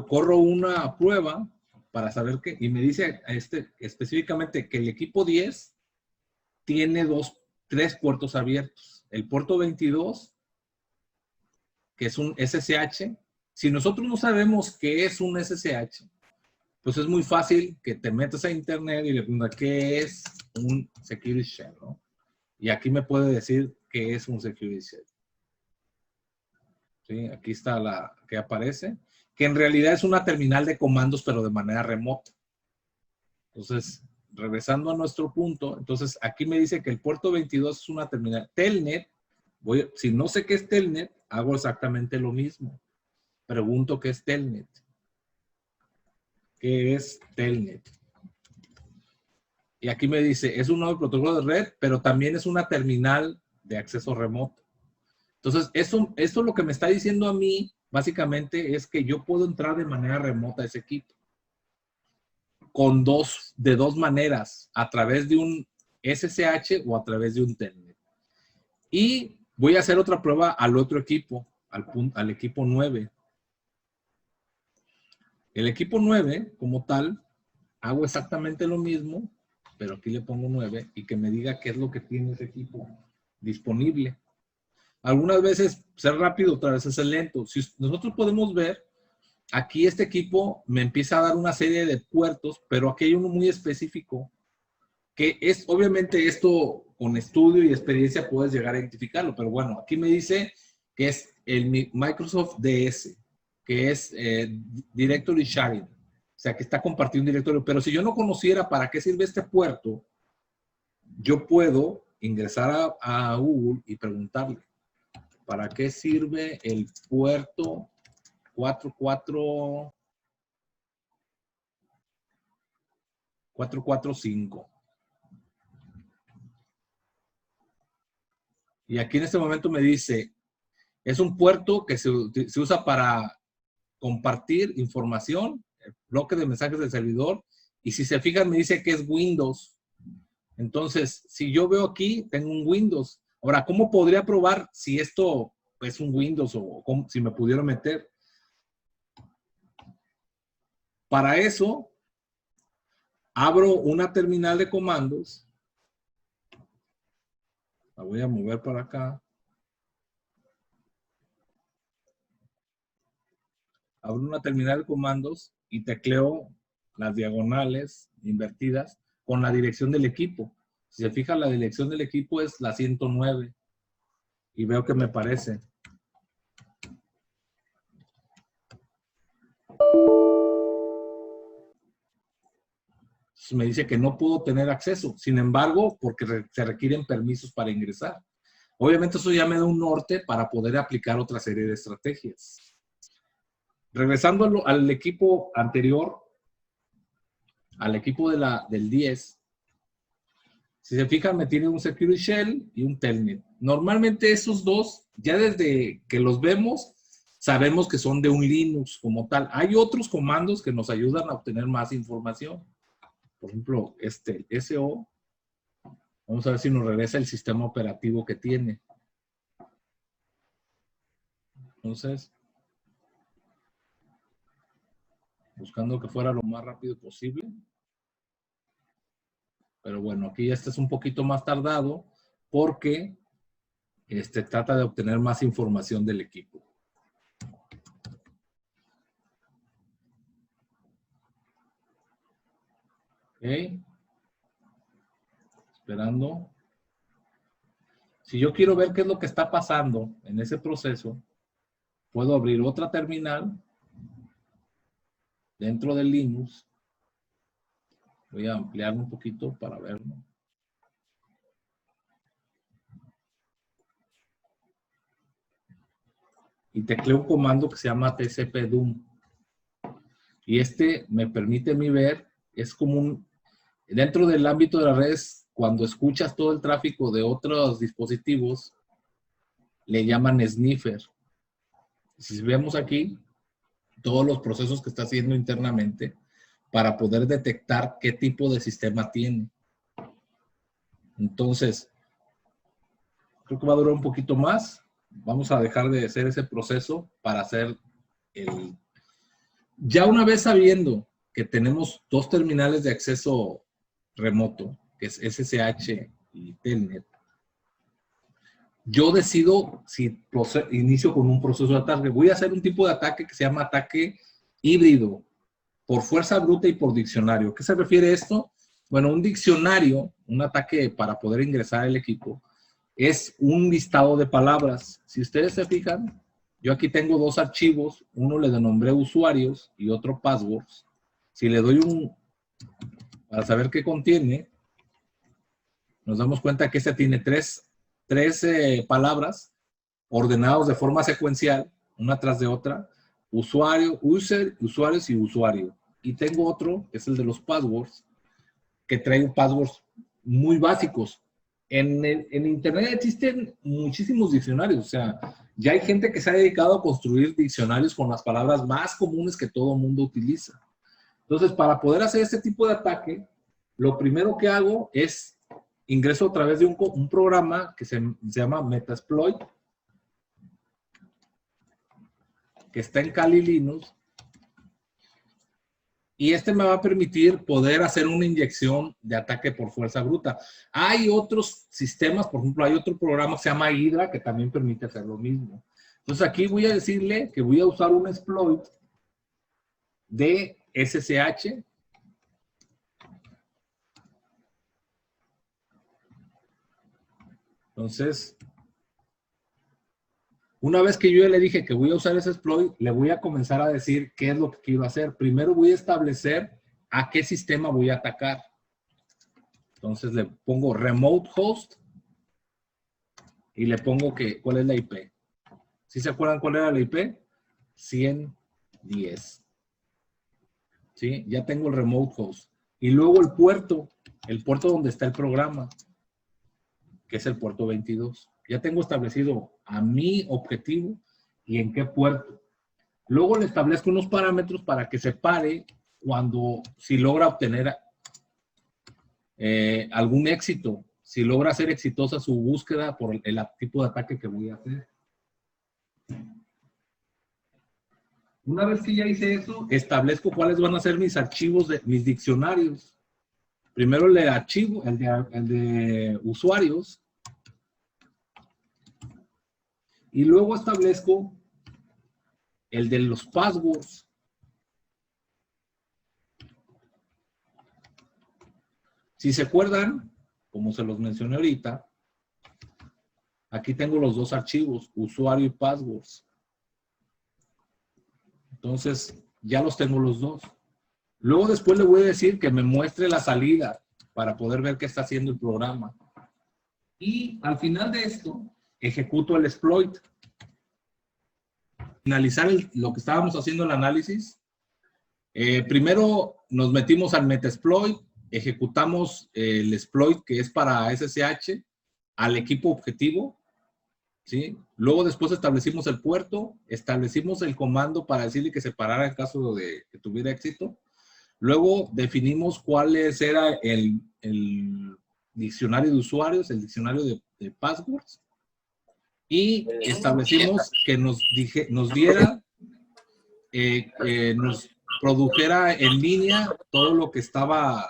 corro una prueba para saber qué, y me dice específicamente que el equipo 10 tiene 3 puertos abiertos. El puerto 22, que es un SSH. Si nosotros no sabemos qué es un SSH, pues es muy fácil que te metas a internet y le preguntas qué es un security shell, ¿no? Y aquí me puede decir qué es un security shell. ¿Sí? Aquí está la que aparece, que en realidad es una terminal de comandos, pero de manera remota. Entonces, regresando a nuestro punto, entonces aquí me dice que el puerto 22 es una terminal Telnet. Si no sé qué es Telnet, hago exactamente lo mismo. Pregunto qué es Telnet. ¿Qué es Telnet? Y aquí me dice, es un nuevo protocolo de red, pero también es una terminal de acceso remoto. Entonces, esto lo que me está diciendo a mí, básicamente, es que yo puedo entrar de manera remota a ese equipo. De dos maneras, a través de un SSH o a través de un Telnet. Y voy a hacer otra prueba al otro equipo, al equipo 9. El equipo 9, como tal, hago exactamente lo mismo, pero aquí le pongo 9 y que me diga qué es lo que tiene ese equipo disponible. Algunas veces ser rápido, otras veces ser lento. Si nosotros podemos ver, aquí este equipo me empieza a dar una serie de puertos, pero aquí hay uno muy específico, que es, obviamente esto con estudio y experiencia puedes llegar a identificarlo, pero bueno, aquí me dice que es el Microsoft DS, que es Directory Sharing, o sea, que está compartiendo un directorio. Pero si yo no conociera para qué sirve este puerto, yo puedo ingresar a Google y preguntarle, ¿para qué sirve el puerto 445? Y aquí en este momento me dice, es un puerto que se usa para compartir información, el bloque de mensajes del servidor, y si se fijan me dice que es Windows. Entonces, si yo veo aquí, tengo un Windows. Ahora, ¿cómo podría probar si esto es un Windows o si me pudiera meter? Para eso, abro una terminal de comandos. La voy a mover para acá. Abro una terminal de comandos y tecleo las diagonales invertidas con la dirección del equipo. Si se fija, la dirección del equipo es la 109. Y veo que me aparece. Entonces me dice que no puedo tener acceso. Sin embargo, porque se requieren permisos para ingresar. Obviamente eso ya me da un norte para poder aplicar otra serie de estrategias. Regresando al equipo anterior, al equipo del 10, si se fijan, me tiene un Security Shell y un Telnet. Normalmente esos dos, ya desde que los vemos, sabemos que son de un Linux como tal. Hay otros comandos que nos ayudan a obtener más información. Por ejemplo, SO. Vamos a ver si nos regresa el sistema operativo que tiene. Entonces, buscando que fuera lo más rápido posible. Pero bueno, aquí este es un poquito más tardado porque trata de obtener más información del equipo. Ok. Esperando. Si yo quiero ver qué es lo que está pasando en ese proceso, puedo abrir otra terminal dentro del Linux. Voy a ampliar un poquito para verlo. Y tecleo un comando que se llama tcpdum. Y me permite a mí ver, es como dentro del ámbito de las redes, cuando escuchas todo el tráfico de otros dispositivos, le llaman sniffer. Si vemos aquí, todos los procesos que está haciendo internamente para poder detectar qué tipo de sistema tiene. Entonces, creo que va a durar un poquito más. Vamos a dejar de hacer ese proceso para hacer Ya una vez sabiendo que tenemos dos terminales de acceso remoto, que es SSH y Telnet, yo decido si inicio con un proceso de ataque. Voy a hacer un tipo de ataque que se llama ataque híbrido, por fuerza bruta y por diccionario. ¿Qué se refiere a esto? Bueno, un diccionario, un ataque para poder ingresar al equipo, es un listado de palabras. Si ustedes se fijan, yo aquí tengo dos archivos, uno le denombré usuarios y otro passwords. Si le doy para saber qué contiene, nos damos cuenta que este tiene tres palabras ordenados de forma secuencial, una tras de otra, usuario, user, usuarios y usuario. Y tengo otro, que es el de los passwords, que trae passwords muy básicos. En Internet existen muchísimos diccionarios, o sea, ya hay gente que se ha dedicado a construir diccionarios con las palabras más comunes que todo el mundo utiliza. Entonces, para poder hacer este tipo de ataque, lo primero que hago es ingreso a través de un programa que se llama Metasploit, que está en Kali Linux, y me va a permitir poder hacer una inyección de ataque por fuerza bruta. Hay otros sistemas, por ejemplo, hay otro programa que se llama Hydra que también permite hacer lo mismo. Entonces aquí voy a decirle que voy a usar un exploit de SSH. Entonces, una vez que yo ya le dije que voy a usar ese exploit, le voy a comenzar a decir qué es lo que quiero hacer. Primero voy a establecer a qué sistema voy a atacar. Entonces le pongo remote host y le pongo cuál es la IP. ¿Sí se acuerdan cuál era la IP? 110. ¿Sí? Ya tengo el remote host. Y luego el puerto donde está el programa, que es el puerto 22. Ya tengo establecido a mi objetivo y en qué puerto. Luego le establezco unos parámetros para que se pare si logra obtener algún éxito, si logra ser exitosa su búsqueda por el tipo de ataque que voy a hacer. Una vez que ya hice eso, establezco cuáles van a ser mis archivos, mis diccionarios. Primero el de archivo, el de usuarios. Y luego establezco el de los passwords. Si se acuerdan, como se los mencioné ahorita, aquí tengo los dos archivos, usuario y passwords. Entonces, ya los tengo los dos. Luego después le voy a decir que me muestre la salida para poder ver qué está haciendo el programa. Y al final de esto, ejecuto el exploit. Finalizar lo que estábamos haciendo el análisis. Primero nos metimos al metaexploit, ejecutamos el exploit que es para SSH al equipo objetivo. ¿Sí? Luego después establecimos el puerto, establecimos el comando para decirle que se parara en caso de que tuviera éxito. Luego definimos cuáles era el diccionario de usuarios, el diccionario de passwords. Y establecimos que nos produjera en línea todo lo que estaba.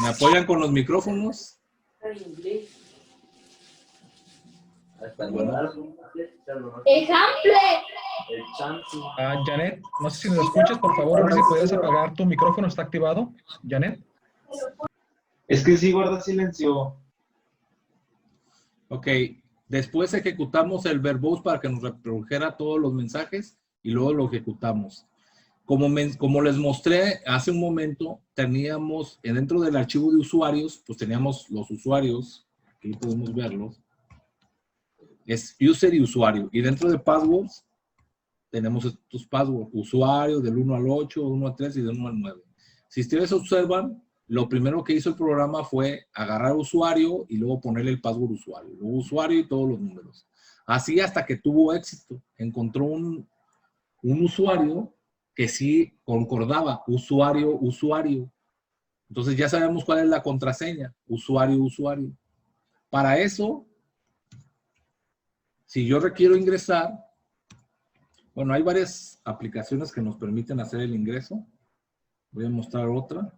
¿Me apoyan con los micrófonos? Janet, no sé si nos escuchas, por favor, a ver si puedes apagar tu micrófono, ¿está activado? Janet. Es que sí guarda silencio. Ok, después ejecutamos el verbose para que nos reprodujera todos los mensajes y luego lo ejecutamos. Como les mostré hace un momento, teníamos dentro del archivo de usuarios, pues teníamos los usuarios, aquí podemos verlos, es user y usuario. Y dentro de passwords, tenemos estos passwords, usuario del 1 al 8, 1 al 3 y del 1 al 9. Si ustedes observan, lo primero que hizo el programa fue agarrar usuario y luego ponerle el password usuario. Luego usuario y todos los números. Así hasta que tuvo éxito. Encontró un usuario que sí concordaba, usuario, usuario. Entonces ya sabemos cuál es la contraseña, usuario, usuario. Para eso, si yo requiero ingresar, bueno, hay varias aplicaciones que nos permiten hacer el ingreso. Voy a mostrar otra.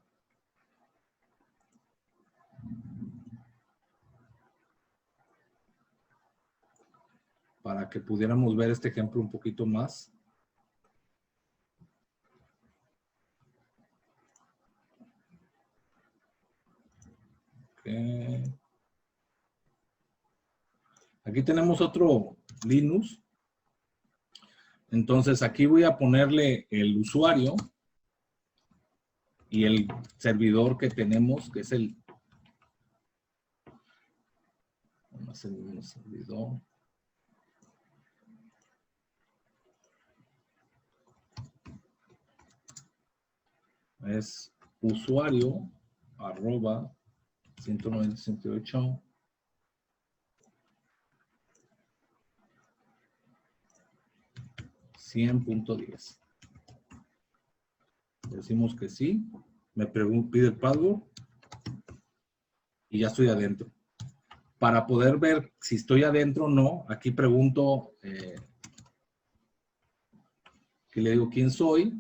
Para que pudiéramos ver este ejemplo un poquito más. Okay. Aquí tenemos otro Linux. Entonces aquí voy a ponerle el usuario y el servidor que tenemos, que es el servidor. Es usuario @ 198 100.10. Decimos que sí, me pide el password y ya estoy adentro. Para poder ver si estoy adentro o no, aquí pregunto, que le digo quién soy.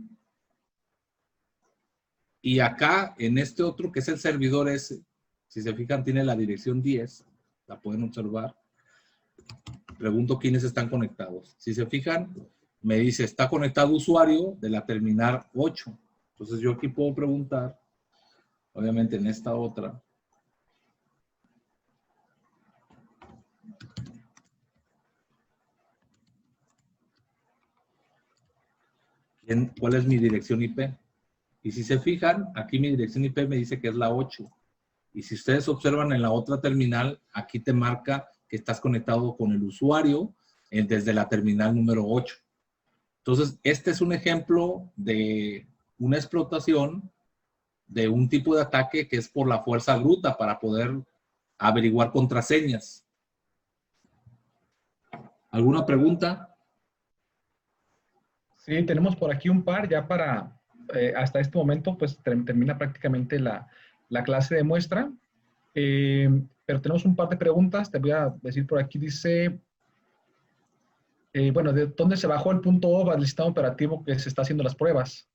Y acá, en este otro, que es el servidor ese, si se fijan, tiene la dirección 10, la pueden observar. Pregunto quiénes están conectados. Si se fijan, me dice, está conectado usuario de la terminal 8. Entonces yo aquí puedo preguntar, obviamente en esta otra. ¿Cuál es mi dirección IP? Y si se fijan, aquí mi dirección IP me dice que es la 8. Y si ustedes observan en la otra terminal, aquí te marca que estás conectado con el usuario desde la terminal número 8. Entonces, este es un ejemplo de una explotación de un tipo de ataque que es por la fuerza bruta para poder averiguar contraseñas. ¿Alguna pregunta? Sí, tenemos por aquí un par ya para, hasta este momento, pues termina prácticamente la clase de muestra. Pero tenemos un par de preguntas, te voy a decir por aquí, dice, bueno, ¿de dónde se bajó el punto .OVA del sistema operativo que se está haciendo las pruebas?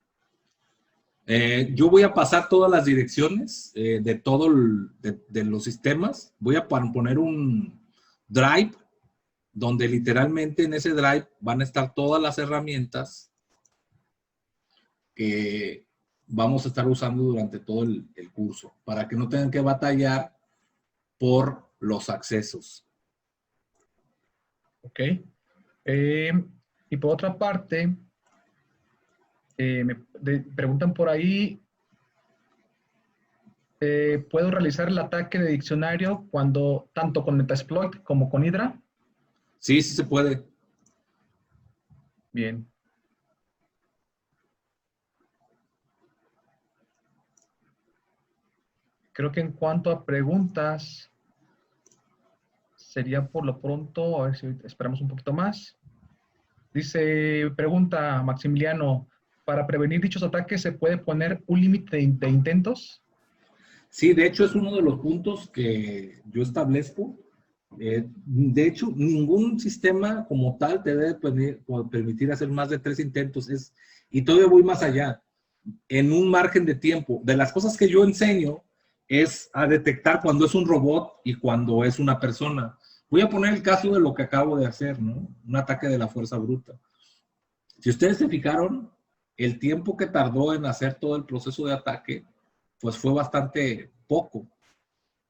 Yo voy a pasar todas las direcciones de los sistemas. Voy a poner un drive donde literalmente en ese drive van a estar todas las herramientas que vamos a estar usando durante todo el curso, para que no tengan que batallar por los accesos. Ok. Y por otra parte, preguntan por ahí, ¿puedo realizar el ataque de diccionario tanto con Metasploit como con Hydra? Sí, sí se puede. Bien. Creo que en cuanto a preguntas, sería por lo pronto, a ver si esperamos un poquito más. Dice, pregunta Maximiliano, ¿para prevenir dichos ataques se puede poner un límite de intentos? Sí, de hecho es uno de los puntos que yo establezco. De hecho, ningún sistema como tal te debe permitir hacer más de 3 intentos. Y todavía voy más allá. En un margen de tiempo. De las cosas que yo enseño es a detectar cuando es un robot y cuando es una persona. Voy a poner el caso de lo que acabo de hacer, ¿no? Un ataque de la fuerza bruta. Si ustedes se fijaron, el tiempo que tardó en hacer todo el proceso de ataque, pues fue bastante poco.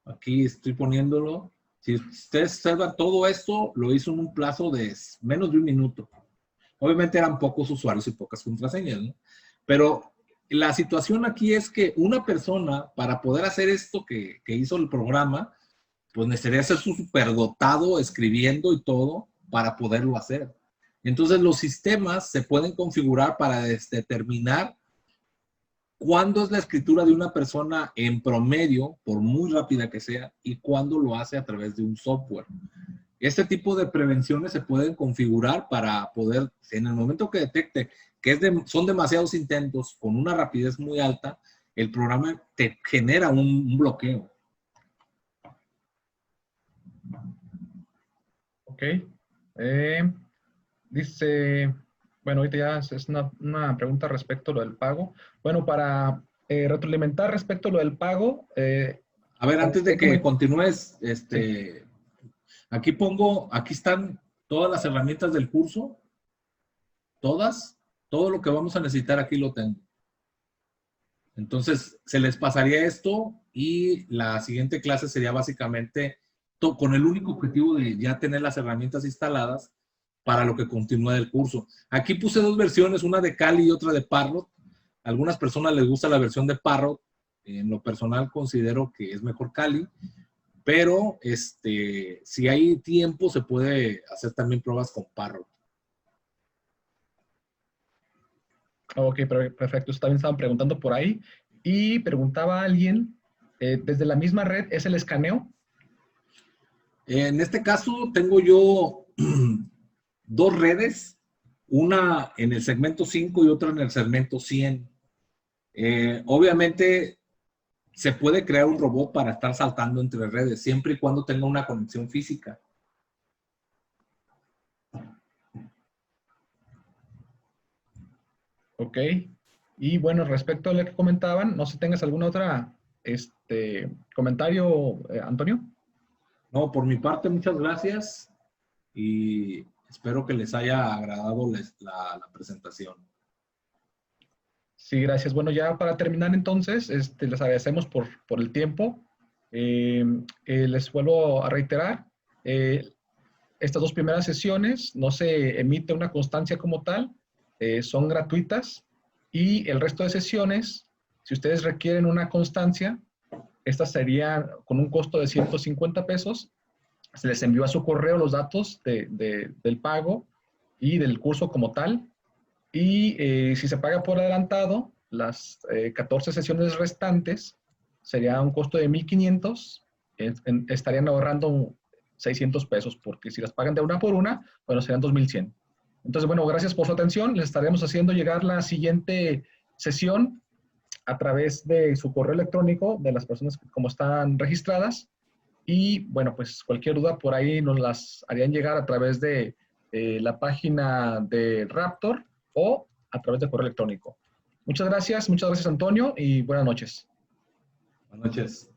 Aquí estoy poniéndolo. Si ustedes observan, todo esto lo hizo en un plazo de menos de 1 minuto. Obviamente eran pocos usuarios y pocas contraseñas, ¿no? Pero la situación aquí es que una persona, para poder hacer esto que hizo el programa, pues necesitaría ser superdotado escribiendo y todo para poderlo hacer. Entonces los sistemas se pueden configurar para determinar cuándo es la escritura de una persona en promedio, por muy rápida que sea, y cuándo lo hace a través de un software. Este tipo de prevenciones se pueden configurar para poder, en el momento que detecte que son demasiados intentos con una rapidez muy alta, el programa te genera un bloqueo. Ok. Dice, bueno, ahorita ya es una pregunta respecto a lo del pago. Bueno, para retroalimentar respecto a lo del pago. A ver, antes de que continúes, aquí están todas las herramientas del curso. Todo lo que vamos a necesitar aquí lo tengo. Entonces, se les pasaría esto y la siguiente clase sería básicamente con el único objetivo de ya tener las herramientas instaladas para lo que continúa del curso. Aquí puse 2 versiones, una de Kali y otra de Parrot. A algunas personas les gusta la versión de Parrot. En lo personal considero que es mejor Kali. Pero si hay tiempo, se puede hacer también pruebas con Parrot. Ok, perfecto. Eso también estaban preguntando por ahí. Y preguntaba a alguien, ¿desde la misma red es el escaneo? En este caso, tengo yo 2 redes, una en el segmento 5 y otra en el segmento 100. Obviamente, se puede crear un robot para estar saltando entre redes, siempre y cuando tenga una conexión física. Ok. Y bueno, respecto a lo que comentaban, no sé si tengas alguna otra comentario, Antonio. No, por mi parte, muchas gracias y espero que les haya agradado la presentación. Sí, gracias. Bueno, ya para terminar entonces, les agradecemos por el tiempo. Les vuelvo a reiterar, estas 2 primeras sesiones no se emite una constancia como tal, son gratuitas, y el resto de sesiones, si ustedes requieren una constancia, esta sería con un costo de 150 pesos. Se les envió a su correo los datos del pago y del curso como tal. Y si se paga por adelantado, las 14 sesiones restantes, sería un costo de 1,500, estarían ahorrando 600 pesos, porque si las pagan de una por una, bueno, serían 2,100. Entonces, bueno, gracias por su atención. Les estaremos haciendo llegar la siguiente sesión a través de su correo electrónico de las personas que como están registradas. Y bueno, pues cualquier duda por ahí nos las harían llegar a través de la página de Raptor o a través de correo electrónico. Muchas gracias Antonio, y buenas noches. Buenas noches.